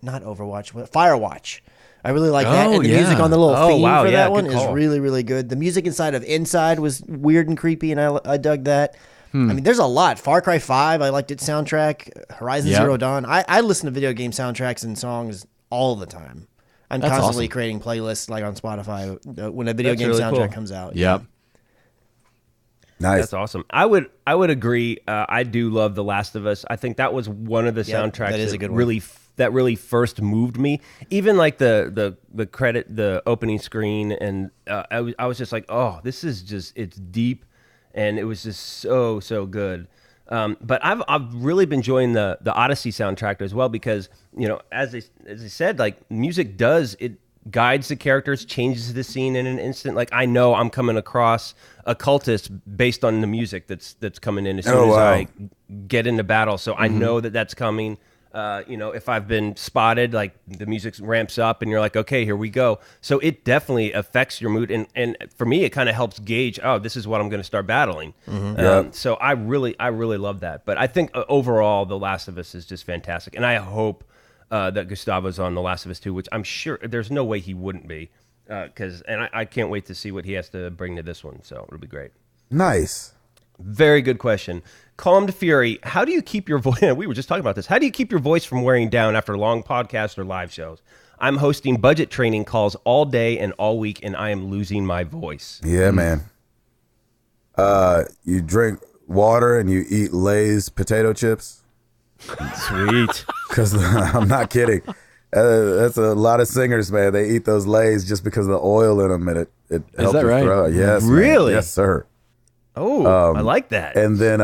not Overwatch, Firewatch. I really like that. And the music on the little theme for that one is really, really good. The music inside of Inside was weird and creepy, and I dug that. I mean, there's a lot. Far Cry 5, I liked its soundtrack. Horizon Zero Dawn. I listen to video game soundtracks and songs all the time. I'm constantly creating playlists on Spotify when a video game soundtrack comes out. Yep. Nice. That's awesome. I would agree. I do love The Last of Us. I think that was one of the soundtracks that is a good one. That really first moved me. Even the credit, the opening screen, and I was just like, oh, this is it's deep, and it was just so good. But I've really been enjoying the Odyssey soundtrack as well because as I said, music guides the characters, changes the scene in an instant. I know I'm coming across a cultist based on the music that's coming in as soon as I get into battle. So I know that's coming. If I've been spotted, the music ramps up and you're like, okay, here we go. So it definitely affects your mood. And for me, it kind of helps gauge, oh, this is what I'm going to start battling. So I really love that. But I think overall, The Last of Us is just fantastic. And I hope that Gustavo's on The Last of Us 2, which I'm sure there's no way he wouldn't be. I can't wait to see what he has to bring to this one. So it'll be great. Nice. Very good question. Calm to Fury, how do you keep your voice? We were just talking about this. How do you keep your voice from wearing down after long podcasts or live shows? I'm hosting budget training calls all day and all week, and I am losing my voice. Yeah, man. You drink water and you eat Lay's potato chips. Sweet. Because I'm not kidding. That's a lot of singers, man. They eat those Lay's just because of the oil in them, and it helps that your right? throat. Yes, really? Man. Yes, sir. Oh, I like that. And then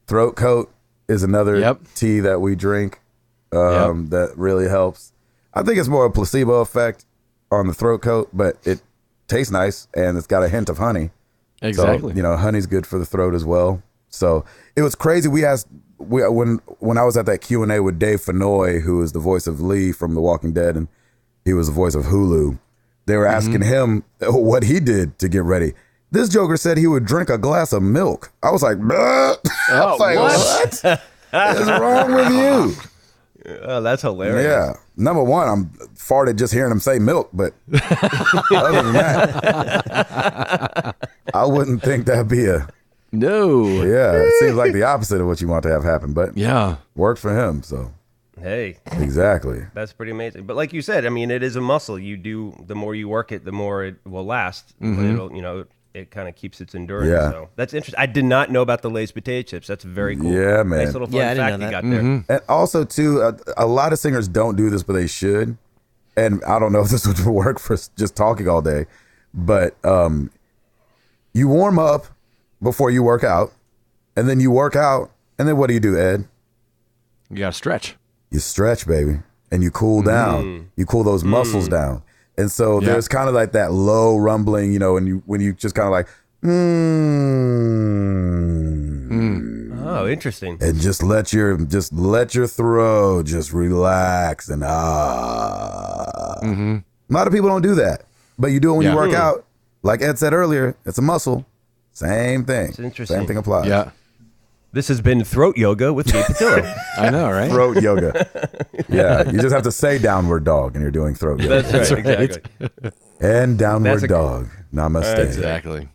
throat coat is another tea that we drink that really helps. I think it's more a placebo effect on the throat coat, but it tastes nice and it's got a hint of honey. Exactly. So, honey's good for the throat as well. So it was crazy. We asked when I was at that Q&A with Dave Fennoy, who is the voice of Lee from The Walking Dead, and he was the voice of Hulu, they were asking him what he did to get ready. This Joker said he would drink a glass of milk. I was like, "Bleh." I was like, what is wrong with you? Oh, that's hilarious. Yeah. Number one, I'm farted just hearing him say milk, but other than that, I wouldn't think that'd be a... No. Yeah, it seems like the opposite of what you want to have happen, but worked for him, so. Hey. Exactly. That's pretty amazing. But like you said, I mean, it is a muscle. The more you work it, the more it will last. It'll, it kind of keeps its endurance. Yeah. So that's interesting. I did not know about the Lay's potato chips. That's very cool. Yeah, man. Nice little fun fact you got there. And also, too, a lot of singers don't do this, but they should. And I don't know if this would work for just talking all day, but you warm up before you work out, and then you work out, and then what do, Ed? You got to stretch. You stretch, baby, and you cool down. You cool those muscles down. And so there's kind of like that low rumbling, and when you just kind of like, Oh, interesting. And just let your throat just relax and A lot of people don't do that, but you do it when you work out. Like Ed said earlier, it's a muscle. Same thing. It's interesting. Same thing applies. Yeah. This has been Throat Yoga with Gabe Patillo. I know, right? Throat yoga. Yeah, you just have to say downward dog and you're doing throat yoga. That's right, exactly. And downward dog. Namaste. Exactly.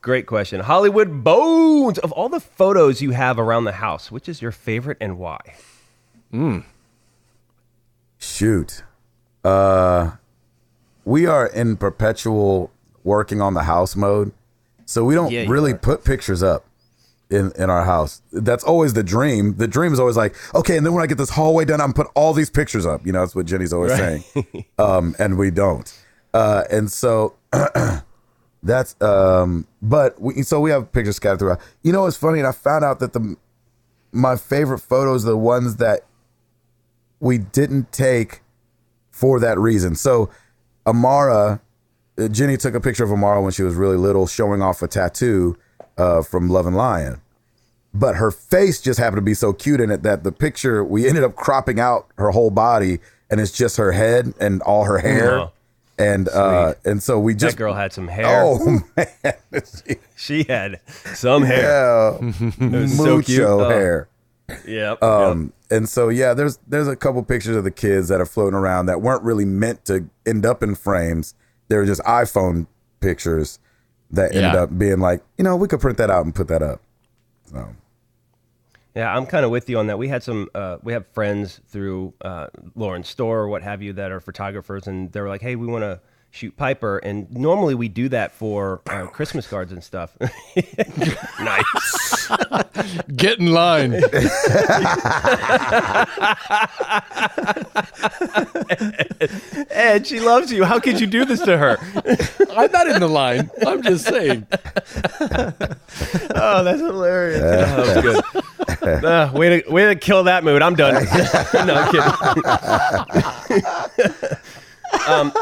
Great question. Hollywood Bones, of all the photos you have around the house, which is your favorite and why? Shoot. We are in perpetual working on the house mode, so we don't really put pictures up in our house. That's always the dream. The dream is always like, okay, and then when I get this hallway done, I'm gonna put all these pictures up. That's what Jenny's always saying. And we don't. And so that's but we have pictures scattered throughout. It's funny, and I found out that my favorite photos are the ones that we didn't take for that reason. So Amara, Jenny took a picture of Amara when she was really little, showing off a tattoo from Love and Lion. But her face just happened to be so cute in it that the picture, we ended up cropping out her whole body, and it's just her head and all her hair. Oh, and so we just... That girl had some hair. Oh, man. She had some hair. Yeah. So cute. hair. Yep. And so, there's a couple pictures of the kids that are floating around that weren't really meant to end up in frames. They were just iPhone pictures that ended up being like, we could print that out and put that up. So. Yeah, I'm kind of with you on that. We had we have friends through Lauren's store or what have you that are photographers, and they were like, hey, we want to shoot Piper. And normally we do that for Christmas cards and stuff. Nice. Get in line. Ed, she loves you. How could you do this to her? I'm not in the line. I'm just saying. Oh, that's hilarious. That was good. Way to kill that mood. I'm done. No, I'm kidding.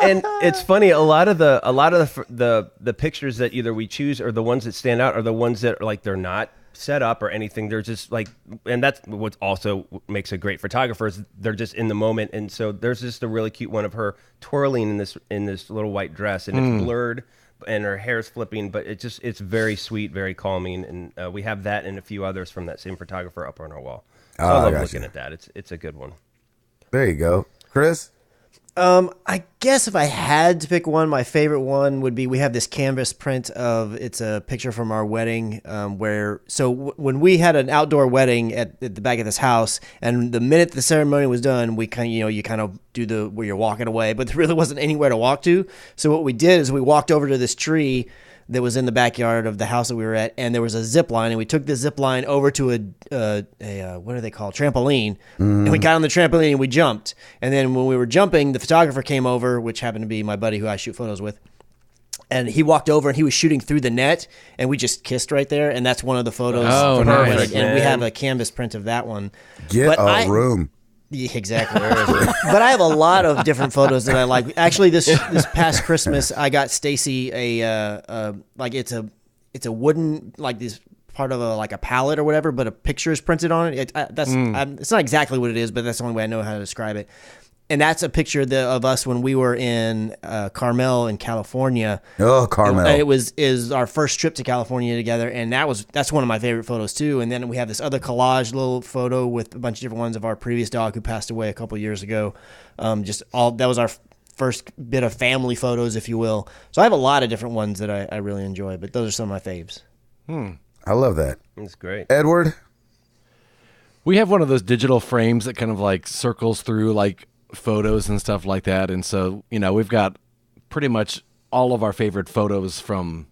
And it's funny. A lot of the pictures that either we choose or the ones that stand out are the ones that are like they're not set up or anything. They're just like, and that's what also makes a great photographer is they're just in the moment. And so there's just a really cute one of her twirling in this little white dress, and it's blurred and her hair's flipping, but it's very sweet, very calming. And we have that and a few others from that same photographer up on our wall. So I love looking at that. It's a good one. There you go, Chris. I guess if I had to pick one, my favorite one would be we have this canvas print of it's a picture from our wedding when we had an outdoor wedding at the back of this house, and the minute the ceremony was done, we kind of you kind of do where you're walking away, but there really wasn't anywhere to walk to. So what we did is we walked over to this tree that was in the backyard of the house that we were at, and there was a zip line, and we took the zip line over to a what are they called, trampoline, and we got on the trampoline and we jumped. And then when we were jumping, the photographer came over, which happened to be my buddy who I shoot photos with, and he walked over and he was shooting through the net, and we just kissed right there, and that's one of the photos from our wedding, and we have a canvas print of that one. Get a room. Yeah, exactly. But I have a lot of different photos that I like. Actually, this past Christmas, I got Stacy it's a wooden, like this part of a palette or whatever, but a picture is printed on it. It's not exactly what it is, but that's the only way I know how to describe it. And that's a picture of us when we were in Carmel in California. Oh, Carmel! It is our first trip to California together, and that's one of my favorite photos too. And then we have this other collage little photo with a bunch of different ones of our previous dog who passed away a couple years ago. That was our first bit of family photos, if you will. So I have a lot of different ones that I really enjoy, but those are some of my faves. I love that. That's great. Edward? We have one of those digital frames that kind of like circles through like photos and stuff like that, and so we've got pretty much all of our favorite photos from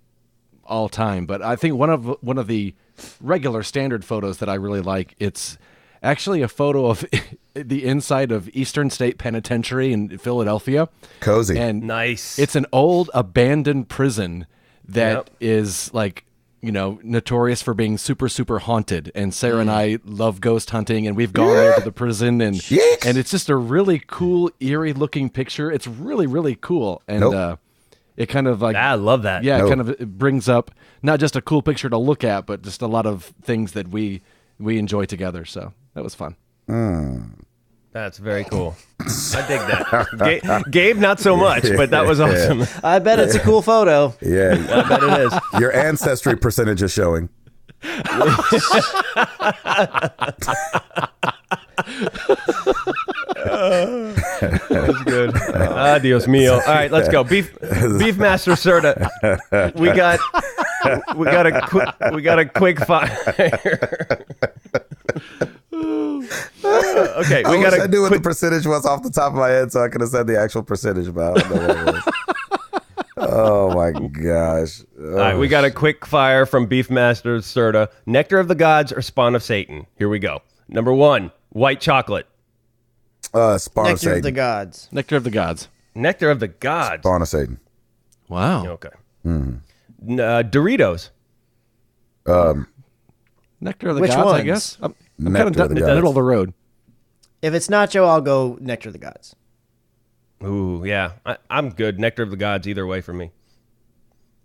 all time. But I think one of the regular standard photos that I really like, it's actually a photo of the inside of Eastern State Penitentiary in Philadelphia. Cozy. And nice. It's an old abandoned prison that is like notorious for being super, super haunted. And Sarah and I love ghost hunting, and we've gone there to the prison, and it's just a really cool, eerie looking picture. It's really, really cool. And it kind of like, I love that. Yeah, it brings up not just a cool picture to look at, but just a lot of things that we enjoy together. So that was fun. That's very cool. I dig that. Gabe, not so much, but that was awesome. I bet it's a cool photo. Yeah, I bet it is. Your ancestry percentage is showing. That's good. Adios mio. All right, let's go. Beefmaster Serta. We got a quick fire. Okay, I wish I knew what the percentage was off the top of my head, so I could have said the actual percentage, but I don't know what it was. Oh my gosh! All right, we got a quick fire from Beefmaster Serta. Nectar of the Gods or Spawn of Satan? Here we go. Number 1, white chocolate. Spawn of Nectar Satan. of the Gods. Nectar of the Gods. Nectar of the Gods. Spawn of Satan. Wow. Okay. Doritos. Nectar of the Which Gods, ones? I guess. I'm kind Nectar of of in the the Gods. middle of the road. If it's nacho, I'll go Nectar of the Gods. Ooh, yeah. I'm good. Nectar of the Gods either way for me.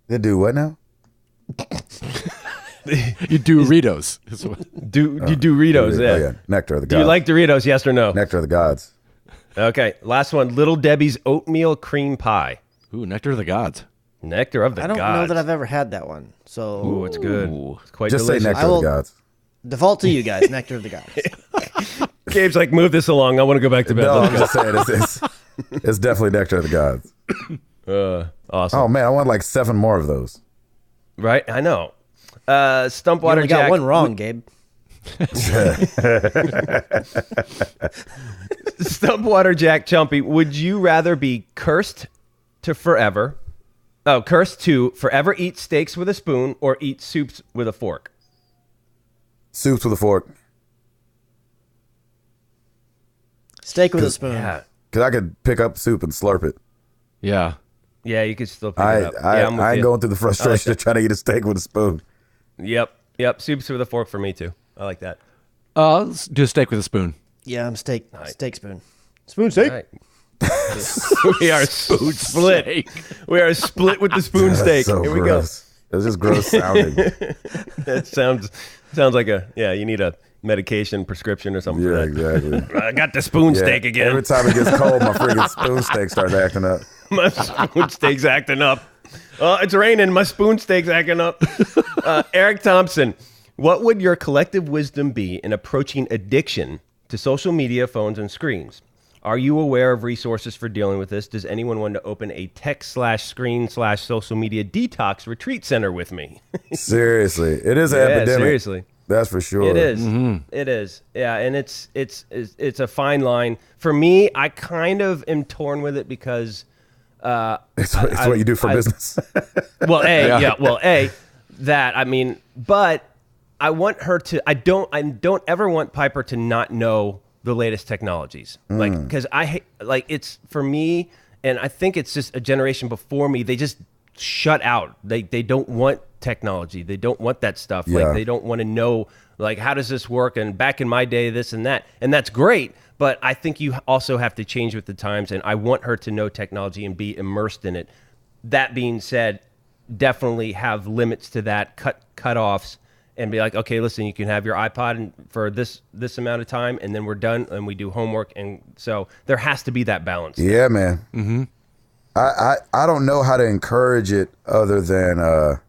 They do what now? You do Doritos. You do Doritos, Oh, yeah. Nectar of the Do Gods. you like Doritos, yes or no? Nectar of the Gods? Okay, last one. Little Debbie's oatmeal cream pie. Ooh, Nectar of the Gods. Nectar of the I don't Gods. know that I've ever had that one. So Ooh, it's good. It's quite Just delicious. say Nectar I of will- the Gods. default to you guys, Nectar of the Gods. Gabe's like, move this along. I want to go back to bed. No, I'm Let's just saying it's definitely Nectar of the Gods. go. Awesome. Oh man, I want like 7 more of those. Right? I know. You Stumpwater only got Jack. one wrong, Gabe. Stumpwater Jack Chumpy. Would you rather be cursed to forever eat steaks with a spoon or eat soups with a fork? Soups with a fork. Steak with a spoon. Yeah. Because I could pick up soup and slurp it. Yeah. Yeah, you could still pick it up. I Yeah, I'm with ain't you. going through the frustration of trying to eat a steak with a spoon. Yep. Soups with a fork for me too. I like that. Let's do a steak with a spoon. Yeah, I'm steak spoon. Spoon steak. All right. We are split. We are split with the spoon That's steak. so Here we gross. It's just gross sounding. That sounds like you need a medication prescription or something. Yeah, for that. exactly. I got the spoon steak again. Every time it gets cold, my freaking spoon steak starts acting up. My spoon steak's acting up. It's raining. My spoon steak's acting up. Eric Thompson, what would your collective wisdom be in approaching addiction to social media, phones, and screens? Are you aware of resources for dealing with this? Does anyone want to open a tech/screen/social media detox retreat center with me? Seriously. It is an Yeah, epidemic. seriously. That's for sure. It is. It is. Yeah, and it's a fine line. For me, I kind of am torn with it because It's what you do for business. well, but I want her to. I don't ever want Piper to not know the latest technologies, because it's for me, and I think it's just a generation before me. They just shut out. They don't want technology. They don't want that stuff. Yeah. Like they don't want to know how does this work? And back in my day, this and that, and that's great. But I think you also have to change with the times, and I want her to know technology and be immersed in it. That being said, definitely have limits to that, cutoffs, and be like, okay, listen, you can have your iPod for this amount of time, and then we're done, and we do homework. And so there has to be that balance. Yeah, man. Mm-hmm. I don't know how to encourage it other than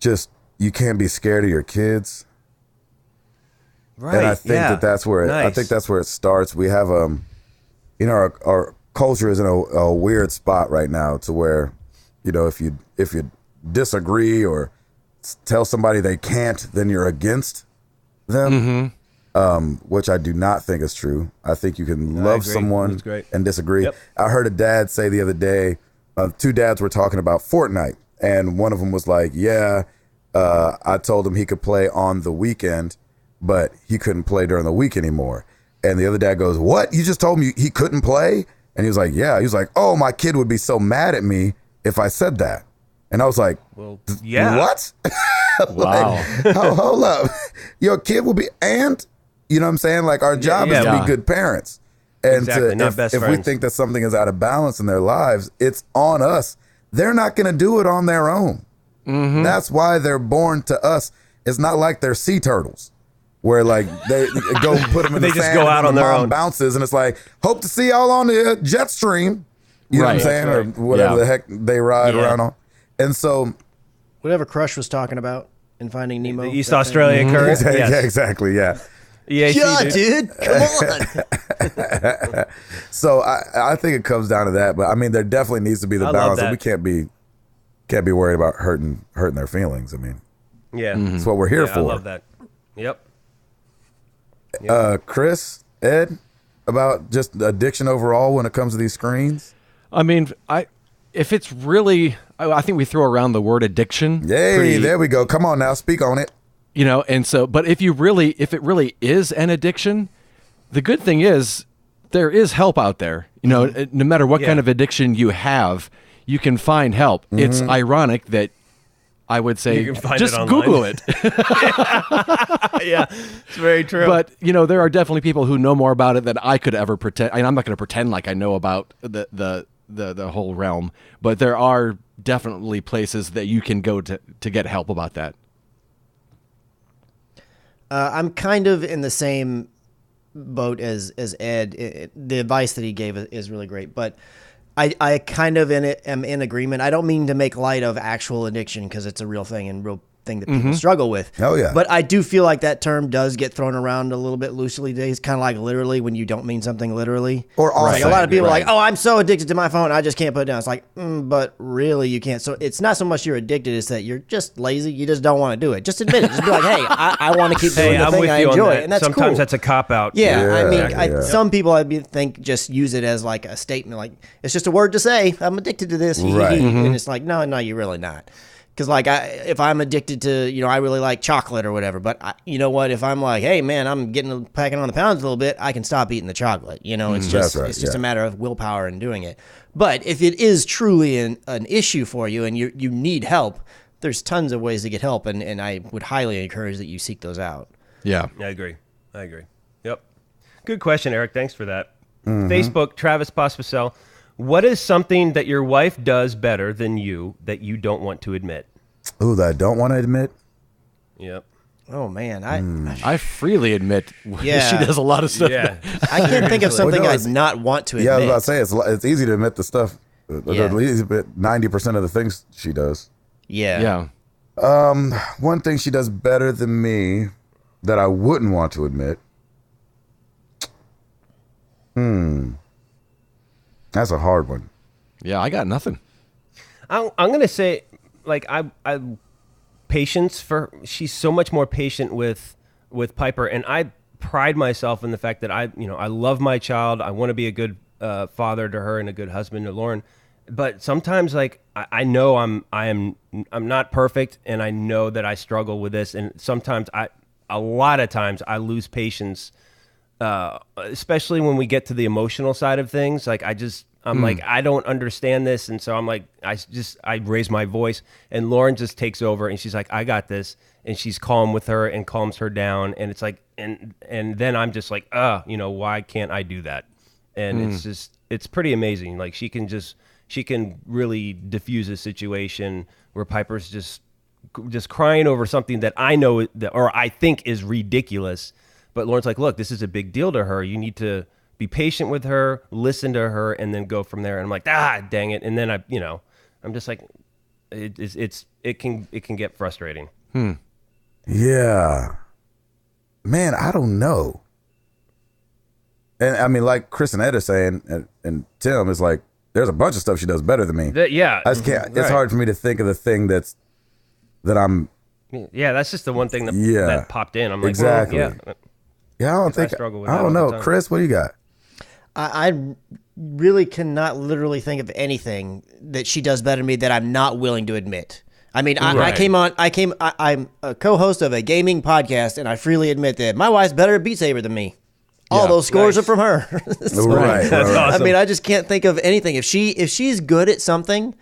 just you can't be scared of your kids. Right. And I think that's where I think that's where it starts. We have our culture is in a weird spot right now to where, if you disagree or tell somebody they can't, then you're against them, which I do not think is true. I think you can love someone and disagree. Yep. I heard a dad say the other day, two dads were talking about Fortnite, and one of them was like, I told him he could play on the weekend, but he couldn't play during the week anymore. And the other dad goes, what? You just told me he couldn't play? And he was like, yeah. He was like, oh, my kid would be so mad at me if I said that. And I was like, well, yeah. What? Wow. Hold up. Your kid will be, and, you know what I'm saying? Like, our job is to be good parents. And exactly, not best if we think that something is out of balance in their lives, it's on us. They're not going to do it on their own. Mm-hmm. That's why they're born to us. It's not like they're sea turtles, where like they go put them in they the just sand go out and on the their mom own. Bounces, and it's like, hope to see y'all on the jet stream. You know what I'm saying? Or whatever the heck they ride around on. And so, whatever Crush was talking about in Finding Nemo, the East Australia current. Yeah, exactly. Yeah. Yeah, dude, come on. So I think it comes down to that, but I mean, there definitely needs to be the balance, and we can't be worried about hurting their feelings. I mean, that's what we're here for. I love that. Yep. Chris, Ed, about just addiction overall when it comes to these screens. I mean, if it's really, I think we throw around the word addiction. Yay, there we go. Come on now, speak on it. And so, but if it really is an addiction, the good thing is there is help out there. No matter what kind of addiction you have, you can find help. Mm-hmm. It's ironic that I would say just Google it. Yeah, it's very true. But there are definitely people who know more about it than I could ever pretend. I'm not going to pretend like I know about the whole realm, but there are definitely places that you can go to get help about that. I'm kind of in the same boat as Ed. The advice that he gave is really great, but I kind of am in agreement. I don't mean to make light of actual addiction because it's a real thing and real thing that people struggle with. Oh yeah. But I do feel like that term does get thrown around a little bit loosely today. It's kind of like literally when you don't mean something literally. Or like a lot of people are like, oh, I'm so addicted to my phone, I just can't put it down. It's like, but really you can't. So it's not so much you're addicted, it's that you're just lazy. You just don't want to do it. Just admit it. Just be like, hey, I want to keep doing the thing I enjoy. And that's sometimes cool. That's a cop out. Yeah, I mean, some people think just use it as like a statement, like it's just a word to say, I'm addicted to this. Right. And it's like, no, you're really not. Because like if I'm addicted to, I really like chocolate or whatever, but you know what? If I'm like, hey man, I'm packing on the pounds a little bit, I can stop eating the chocolate. It's just it's just a matter of willpower and doing it. But if it is truly an issue for you and you need help, there's tons of ways to get help, and I would highly encourage that you seek those out. Yeah, I agree. Yep. Good question, Eric. Thanks for that. Facebook, Travis Pospisil. What is something that your wife does better than you that you don't want to admit? Ooh, that I don't want to admit? Yep. Oh, man. I freely admit she does a lot of stuff. Yeah. I can't think of something I'd not want to admit. Yeah, I was about to say, it's easy to admit the stuff. At least 90% of the things she does. Yeah. One thing she does better than me that I wouldn't want to admit. That's a hard one. Yeah, I got nothing. I'm gonna say, like, I patience she's so much more patient with Piper, and I pride myself in the fact that I love my child. I want to be a good father to her and a good husband to Lauren. But sometimes, like, I know I'm not perfect, and I know that I struggle with this, and sometimes a lot of times I lose patience. Especially when we get to the emotional side of things, like I'm like, I don't understand this. And so I'm like, I raise my voice, and Lauren just takes over, and she's like, I got this. And she's calm with her and calms her down. And it's like, and then I'm just like, why can't I do that? And it's pretty amazing. Like she can really diffuse a situation where Piper's just just crying over something that I know or I think is ridiculous. But Lauren's like, look, this is a big deal to her. You need to be patient with her, listen to her, and then go from there. And I'm like, dang it. And then I'm just like, it can get frustrating. Yeah, man, I don't know. And I mean, like Chris and Ed are saying, and Tim is like, there's a bunch of stuff she does better than me. Yeah, I just can't. It's hard for me to think of the thing that I'm. Yeah, that's just the one thing that popped in. I'm like, exactly. Well, yeah, I don't think. I don't know, Chris. What do you got? I really cannot literally think of anything that she does better than me that I'm not willing to admit. I mean, I'm a co-host of a gaming podcast, and I freely admit that my wife's better at Beat Saber than me. All those scores are from her. So, right. Awesome. I mean, I just can't think of anything. If she's good at something,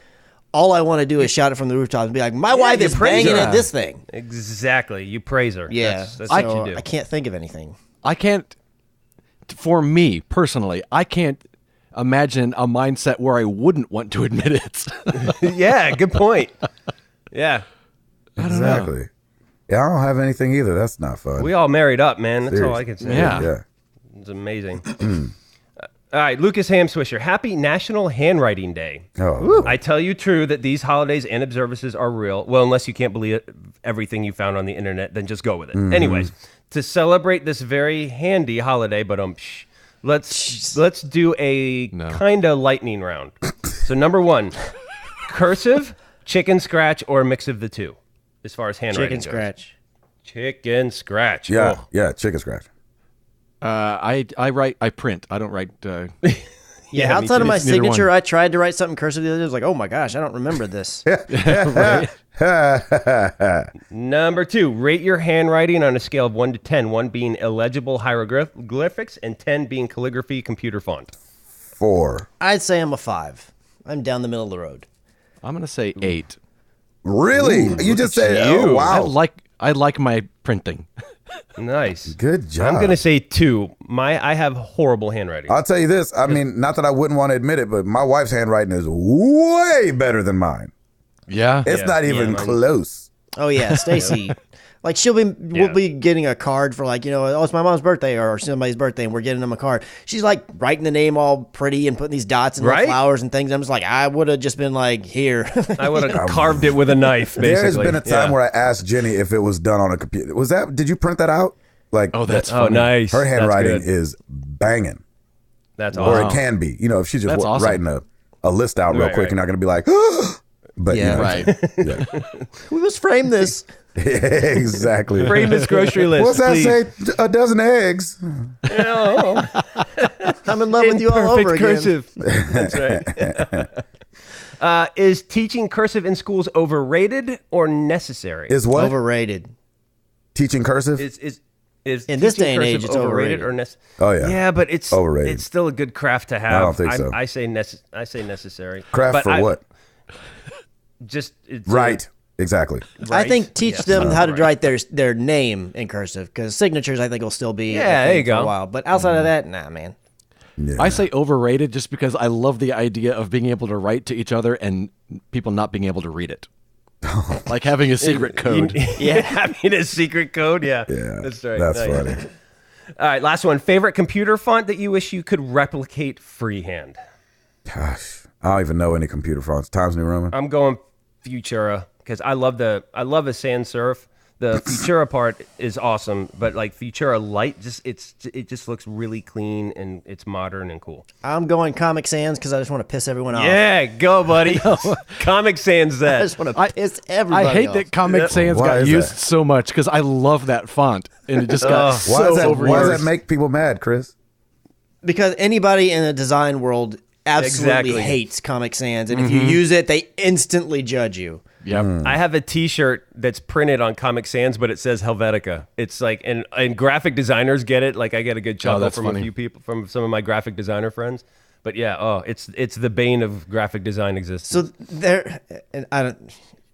all I want to do is shout it from the rooftops and be like, my wife is banging at this thing. Exactly. You praise her. Yeah. That's what you do. I can't think of anything. I can't, for me personally, I can't imagine a mindset where I wouldn't want to admit it. Yeah, good point. Yeah. Exactly. Yeah, I don't have anything either. That's not fun. We all married up, man. That's all I can say. Yeah. It's amazing. All right, Lucas Hamswisher, happy National Handwriting Day. Oh. I tell you true that these holidays and observances are real. Well, unless you can't believe everything you found on the internet, then just go with it. Anyways, to celebrate this very handy holiday, but let's do a kind of lightning round. So number 1, cursive, chicken scratch, or a mix of the two, as far as handwriting goes. Chicken scratch. Yeah, Oh. yeah, chicken scratch. I print. I don't write. Yeah, outside of my signature, I tried to write something cursive the other day. I was like, oh my gosh, I don't remember this. Number 2, rate your handwriting on a scale of 1 to 10, 1 being illegible hieroglyphics and 10 being calligraphy computer font. 4. I'd say I'm a 5. I'm down the middle of the road. I'm gonna say 8. Really? You just said, oh, wow. I like my printing. Nice. Good job. I'm going to say 2. I have horrible handwriting. I'll tell you this. I mean, not that I wouldn't want to admit it, but my wife's handwriting is way better than mine. Yeah. It's not even close. Oh yeah, Stacy. Like we'll be getting a card for like, oh, it's my mom's birthday or somebody's birthday and we're getting them a card. She's like writing the name all pretty and putting these dots and little flowers and things. I'm just like, I would have just been like, here. I would have carved it with a knife, basically. There's been a time where I asked Jenny if it was done on a computer. Did you print that out? Like, that's funny. Nice. Her handwriting is banging. That's awesome. Or it can be. If she's just writing a list out real quick, you're not going to be like, but right. Yeah. We must frame this. Exactly. Frame this grocery list. What's that say? A dozen eggs. I'm in love with you all over again. Cursive. That's right. Is teaching cursive in schools overrated or necessary? Is what? Overrated. Teaching cursive? Is in this day and age, it's overrated. Or oh yeah. Yeah, but it's overrated. It's still a good craft to have. I don't think so. I say necessary. Craft for what? Just right. Exactly. Right? I think teach them how to write their name in cursive because signatures I think will still be there you for go. a while. But outside of that, nah, man. Yeah. I say overrated just because I love the idea of being able to write to each other and people not being able to read it. Like having a secret code. Having a secret code. Yeah. That's right. That's funny. All right, last one. Favorite computer font that you wish you could replicate freehand? Gosh, I don't even know any computer fonts. Times New Roman. I'm going Futura because I love a sans serif. The Futura part is awesome, but like Futura Light, it just looks really clean and it's modern and cool. I'm going Comic Sans because I just want to piss everyone off. Yeah, go buddy. Comic Sans that. I just want to piss everybody I hate off. that Comic Sans got used so much because I love that font and it just got so overused. Why does that make people mad, Chris? Because anybody in the design world absolutely hates Comic Sans, and if you use it, they instantly judge you. Yep. I have a T-shirt that's printed on Comic Sans, but it says Helvetica. It's like, and graphic designers get it. Like I get a good chuckle from a few people, from some of my graphic designer friends. But yeah, it's the bane of graphic design existence. So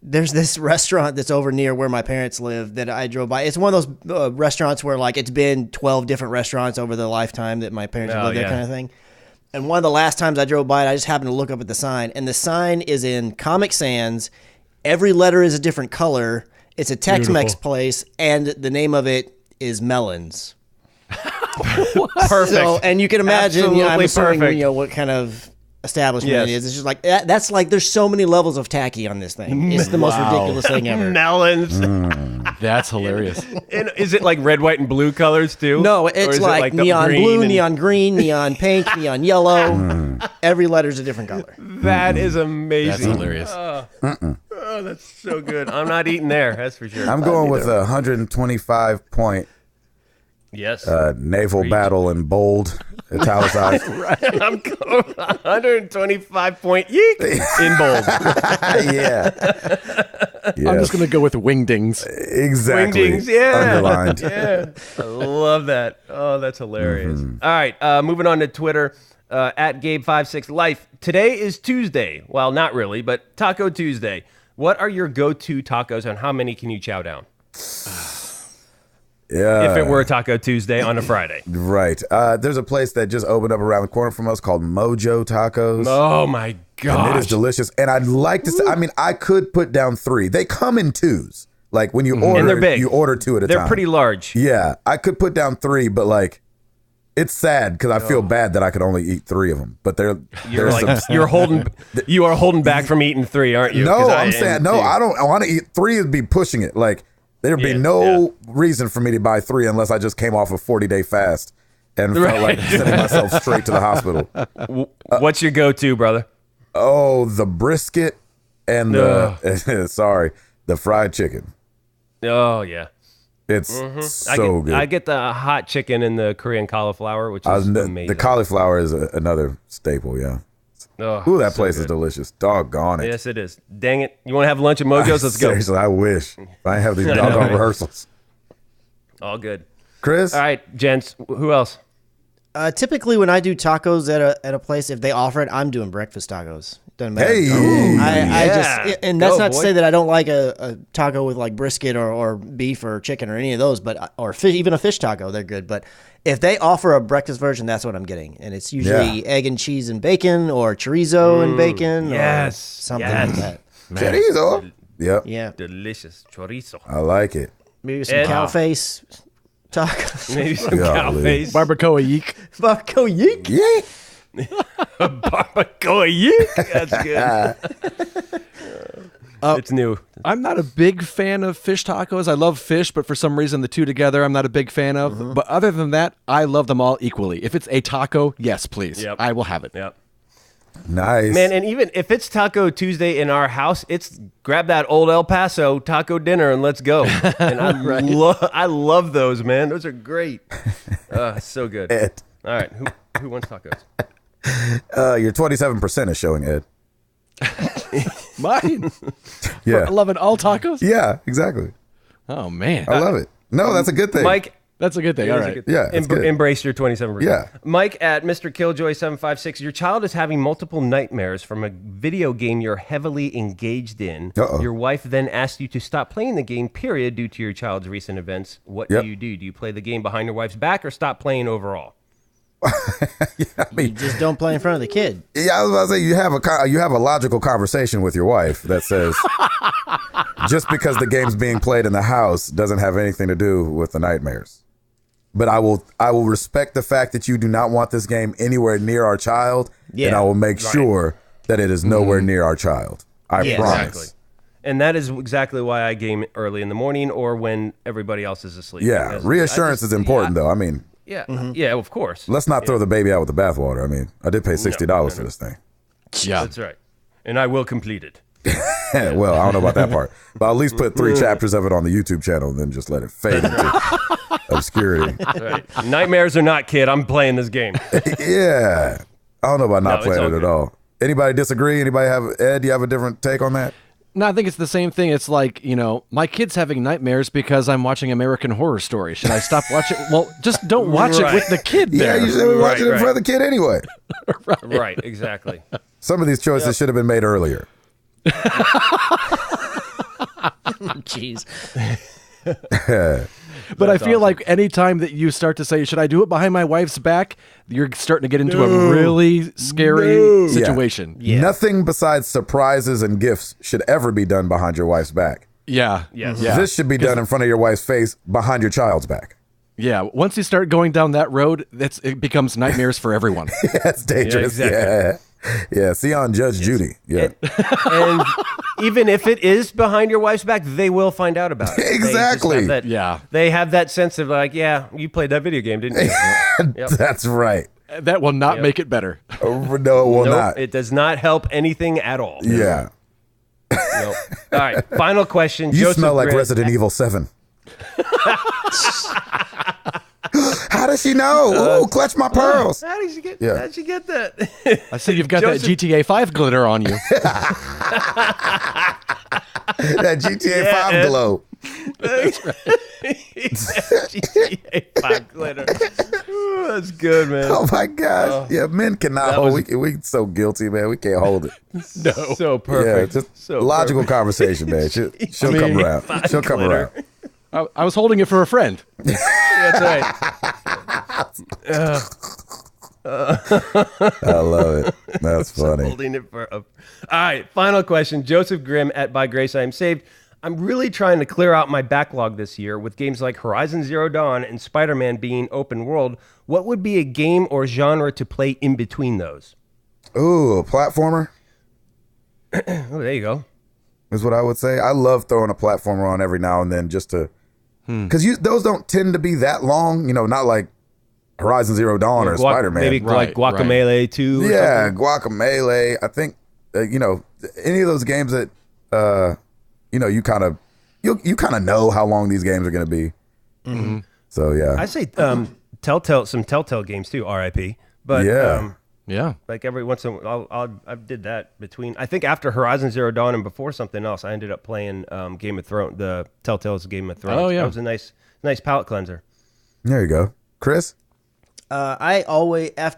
there's this restaurant that's over near where my parents live that I drove by. It's one of those restaurants where like it's been 12 different restaurants over the lifetime that my parents have lived there, kind of thing. And one of the last times I drove by it, I just happened to look up at the sign, and the sign is in Comic Sans Every letter is a different color. It's a Tex-Mex place, and the name of it is Melons. Perfect. So, and you can imagine, I'm assuming, perfect. what kind of establishment it is. It's just like that's like there's so many levels of tacky on this thing. It's the most ridiculous thing ever. Melons. That's hilarious. And is it like red, white, and blue colors too? No, it's like neon blue, neon green, neon pink, neon yellow. Every letter's a different color. That is amazing. That's hilarious. Oh, that's so good. I'm not eating there. That's for sure. I'm going with a 125 point yes. naval battle in bold, italicized. I'm going 125 point Yiik in bold. Yeah. I'm just going to go with wingdings. Exactly. Wingdings, yeah. Underlined. Yeah. I love that. Oh, that's hilarious. All right. Moving on to Twitter. At Gabe56Life. Today is Tuesday. Well, not really, but Taco Tuesday. What are your go-to tacos and how many can you chow down? Yeah. If it were Taco Tuesday on a Friday. Right. There's a place that just opened up around the corner from us called Mojo Tacos. Oh my gosh. And it is delicious. And I'd like to say, I could put down 3. They come in 2s. Like when you order, and they're big. you order 2 at a time. They're pretty large. Yeah. I could put down 3, but like, it's sad because I feel bad that I could only eat 3 of them. But you are holding back from eating 3, aren't you? No, I'm saying, no, I don't. I want to eat 3 would be pushing it. Like, there'd be no reason for me to buy 3 unless I just came off a 40-day fast and felt like sending myself straight to the hospital. What's your go-to, brother? Oh, the brisket and the fried chicken. Oh, yeah. It's so good. I get the hot chicken and the Korean cauliflower, which is amazing. The cauliflower is another staple, yeah. Oh, Ooh, that so place good. is delicious. Doggone it. Yes, it is. Dang it. You want to have lunch at Mojo's? Let's go. Seriously, I wish. I have these doggone rehearsals. All good. Chris? All right, gents. Who else? Typically, when I do tacos at a place, if they offer it, I'm doing breakfast tacos. Doesn't matter. Hey, and that's not to say that I don't like a taco with like brisket or beef or chicken or any of those, but or fish, even a fish taco, they're good. But if they offer a breakfast version, that's what I'm getting, and it's usually egg and cheese and bacon or chorizo and bacon, or something like that. Chorizo. Yep. Yeah, Delicious chorizo. I like it. maybe some cow face tacos. Maybe some cow face. Barbacoa Yiik. Barbacoa Yiik. Yeah. Barbacoa Yiik. That's good. It's new. I'm not a big fan of fish tacos. I love fish, but for some reason the two together I'm not a big fan of. But other than that, I love them all equally. If it's a taco, yes, please. Yep. I will have it. Yep. Nice. Man, and even if it's Taco Tuesday in our house, it's grab that old El Paso taco dinner and let's go. And I love those, man. Those are great. So good. Ed. All right, who wants tacos? Your 27% is showing, Ed. Mine. Yeah. For loving all tacos? Yeah, exactly. Oh, man. I love it. No, that's a good thing. Mike. That's a good thing. All right. Yeah, it's good. Embrace your 27%. Yeah. Mike at Mr. Killjoy756. Your child is having multiple nightmares from a video game you're heavily engaged in. Uh-oh. Your wife then asked you to stop playing the game, period, due to your child's recent events. What do? Do you play the game behind your wife's back or stop playing overall? You just don't play in front of the kid. Yeah, I was about to say you have a logical conversation with your wife that says just because the game's being played in the house doesn't have anything to do with the nightmares. But I will respect the fact that you do not want this game anywhere near our child, and I will make sure that it is nowhere near our child. I promise. Exactly. And that is exactly why I game early in the morning or when everybody else is asleep. Yeah, Because reassurance is important, though. I mean, yeah, of course. let's not throw the baby out with the bathwater. I mean, I did pay $60 for this thing. Yeah. That's right. And I will complete it. Well, I don't know about that part, but I'll at least put 3 chapters of it on the YouTube channel and then just let it fade into obscurity. Right. Nightmares or not, kid, I'm playing this game. Yeah. I don't know about not playing it good. at all. Anybody disagree? Anybody Ed, do you have a different take on that? No, I think it's the same thing. It's like, my kid's having nightmares because I'm watching American Horror Story. Should I stop watching? Well, just don't watch it with the kid there. Yeah, you should be watching it in front of the kid anyway. Right, exactly. Some of these choices should have been made earlier. Jeez. But I feel like any time that you start to say, should I do it behind my wife's back? You're starting to get into a really scary situation. Yeah. Nothing besides surprises and gifts should ever be done behind your wife's back. Yeah. Yes. Yeah. This should be done in front of your wife's face behind your child's back. Yeah. Once you start going down that road, it becomes nightmares for everyone. That's dangerous. Yeah, exactly. Yeah. See on Judge Judy. Yeah. And even if it is behind your wife's back, they will find out about it. Exactly. They have that sense of like, yeah, you played that video game, didn't you? Yep. That's right. That will not make it better. No, it will not. It does not help anything at all. Yeah. Nope. All right. Final question. You Joseph smell like Grant. Resident Evil 7. How does she know? Ooh, clutch my pearls. How did you get that? I see you've got that GTA 5 glitter on you. That GTA 5 glow. That's right. GTA 5 glitter. Ooh, that's good, man. Oh my gosh. Yeah, men cannot hold. We so guilty, man. We can't hold it. No. So perfect. Yeah, just so logical perfect. Conversation, man. She'll come around. She'll come glitter. around. I was holding it for a friend. That's right. I love it. That's funny. Holding it for all right, final question. Joseph Grimm at By Grace I Am Saved. I'm really trying to clear out my backlog this year with games like Horizon Zero Dawn and Spider-Man being open world. What would be a game or genre to play in between those? Ooh, a platformer Oh, there you go. is what I would say. I love throwing a platformer on every now and then just to, because those don't tend to be that long. You know, not like Horizon Zero Dawn or Spider-Man. Maybe like Guacamelee 2 or yeah, something. Guacamelee. I think you know, any of those games that you know, you kind of know how long these games are going to be. Mm-hmm. So yeah, I say Telltale games too. R.I.P. But yeah, like every once in a while, I did that between. I think after Horizon Zero Dawn and before something else, I ended up playing Game of Thrones, the Telltale's Game of Thrones. Oh yeah, that was a nice palate cleanser. There you go, Chris. I always I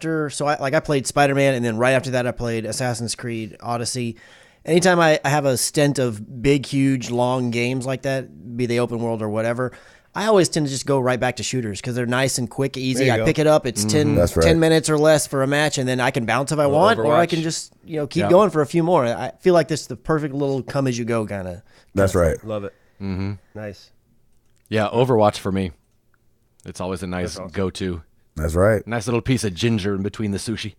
played Spider-Man, and then right after that I played Assassin's Creed Odyssey. Anytime I have a stint of big, huge, long games like that, be they open world or whatever, I always tend to just go right back to shooters because they're nice and quick, easy. I pick it up, it's 10 minutes or less for a match, and then I can bounce if I want, or I can just keep going for a few more. I feel like this is the perfect little come as you go kind of. That's right. Love it. Mm-hmm. Nice. Yeah, Overwatch for me. It's always a nice go-to. That's right. Nice little piece of ginger in between the sushi.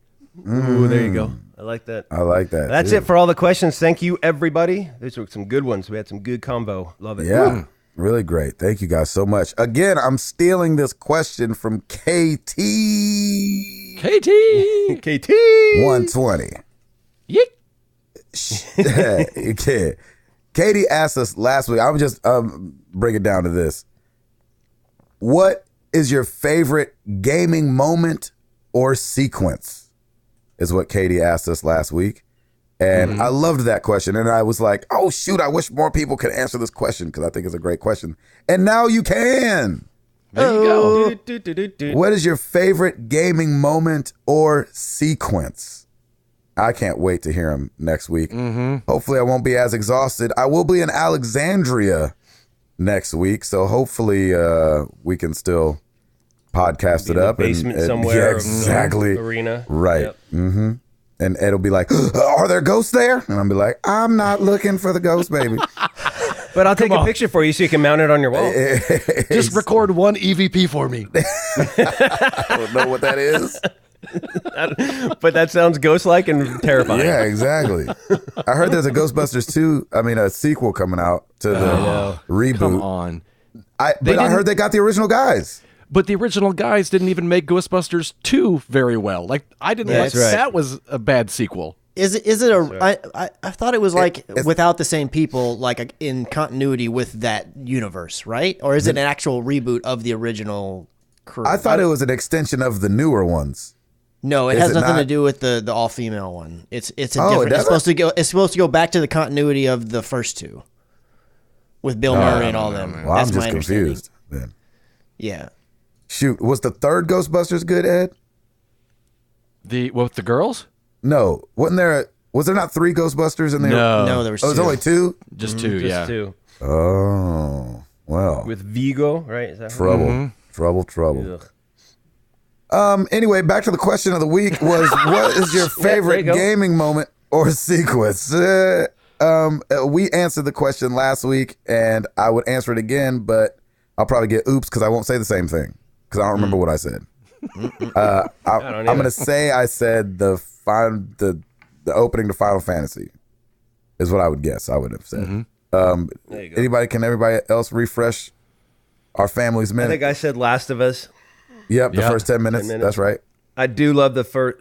Ooh, there you go. I like that. I like that. That's it for all the questions. Thank you, everybody. These were some good ones. We had some good combo. Love it. Yeah, really great. Thank you guys so much. Again, I'm stealing this question from KT 120. Yiik. Katie asked us last week. I'm just bring it down to this. What is your favorite gaming moment or sequence? Is what Katie asked us last week. And I loved that question. And I was like, oh, shoot, I wish more people could answer this question because I think it's a great question. And now you can. There you go. What is your favorite gaming moment or sequence? I can't wait to hear him next week. Hopefully I won't be as exhausted. I will be in Alexandria next week. So hopefully we can still podcast it up. Basement somewhere. Yeah, exactly. Arena. Right. Yep. Mm-hmm. And Ed will be like, are there ghosts there? And I'll be like, I'm not looking for the ghost, baby. But I'll take a picture for you so you can mount it on your wall. Just record one EVP for me. I don't know what that is. But that sounds ghost-like and terrifying. Yeah, exactly. I heard there's a Ghostbusters 2, a sequel coming out to the reboot. Come on. I heard they got the original guys. But the original guys didn't even make Ghostbusters 2 very well. Like, I didn't like that was a bad sequel. Is it I thought it was like without the same people, like in continuity with that universe, right? Or is it an actual reboot of the original crew? I thought it was an extension of the newer ones. No, it has nothing to do with the all female one. It's a different. It's supposed to go back to the continuity of the first two, with Bill Murray and all them. Well, That's I'm just my confused. Then. Yeah. Shoot, was the third Ghostbusters good, Ed? With the girls? No, wasn't there? Was there not 3 Ghostbusters in there? No, there was. Oh, it was only 2. Just two. Just two. Oh, Well, with Vigo, right? Is that trouble. Anyway, back to the question of the week was, what is your favorite gaming moment or sequence? We answered the question last week, and I would answer it again, but I'll probably get oops because I won't say the same thing because I don't remember what I said. I'm going to say I said the opening to Final Fantasy is what I would guess I would have said. Can everybody else refresh our family's minute? I think I said Last of Us. Yep, the first 10 minutes. That's right. I do love the first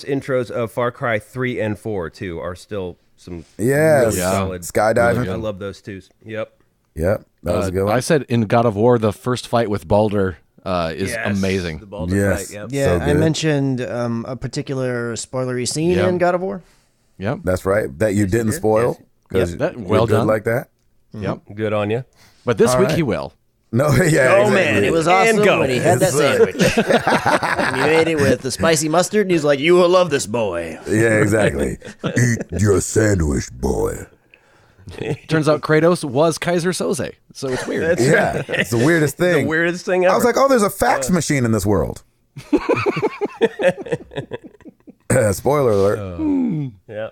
intros of Far Cry 3 and 4 too are still some really solid skydiving. Really I love those two. Yep, that was a good one. I said in God of War the first fight with Baldur is amazing. The Baldur fight. Yep. Yeah, I mentioned a particular spoilery scene in God of War. Yep, that's right. That you didn't spoil. Well done, like that. Yep, good on you. But this week he will. No, exactly. Man, it was awesome when he had that sandwich. And he made it with the spicy mustard, and he's like, "You will love this, boy." Yeah, exactly. Eat your sandwich, boy. Turns out Kratos was Kaiser Soze, so it's weird. It's the weirdest thing. The weirdest thing ever. I was like, oh, there's a fax machine in this world. Spoiler alert. Yeah.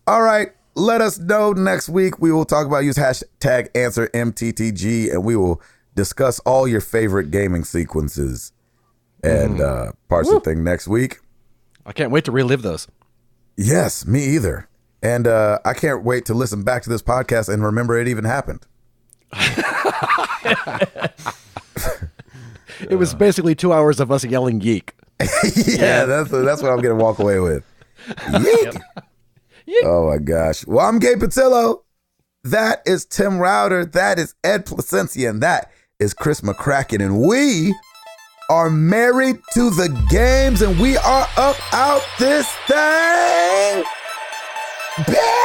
All right. Let us know next week. We will talk about, use hashtag answer MTTG, and we will discuss all your favorite gaming sequences and parts of the thing next week. I can't wait to relive those. Yes, me either. And I can't wait to listen back to this podcast and remember it even happened. It was basically 2 hours of us yelling Yiik. That's what I'm going to walk away with. Yiik. Yep. Oh my gosh. Well, I'm Gabe Patillo. That is Tim Router. That is Ed Placencia. And that is Chris McCracken. And we are married to the games, and we are up out this thing. Bang!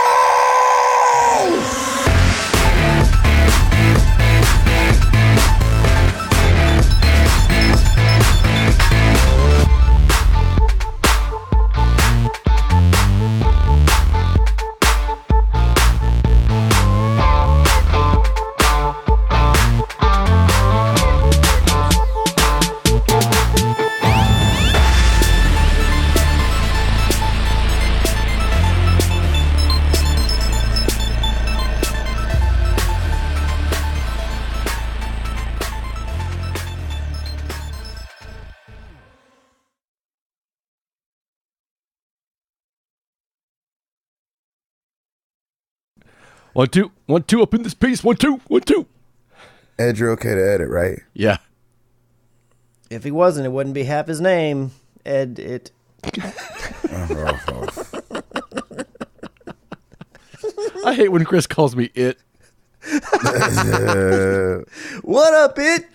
One, two, up in this piece. 1, 2, 1, 2. Ed, you're okay to edit, right? Yeah. If he wasn't, it wouldn't be half his name. Ed, it. I hate when Chris calls me it. What up, it?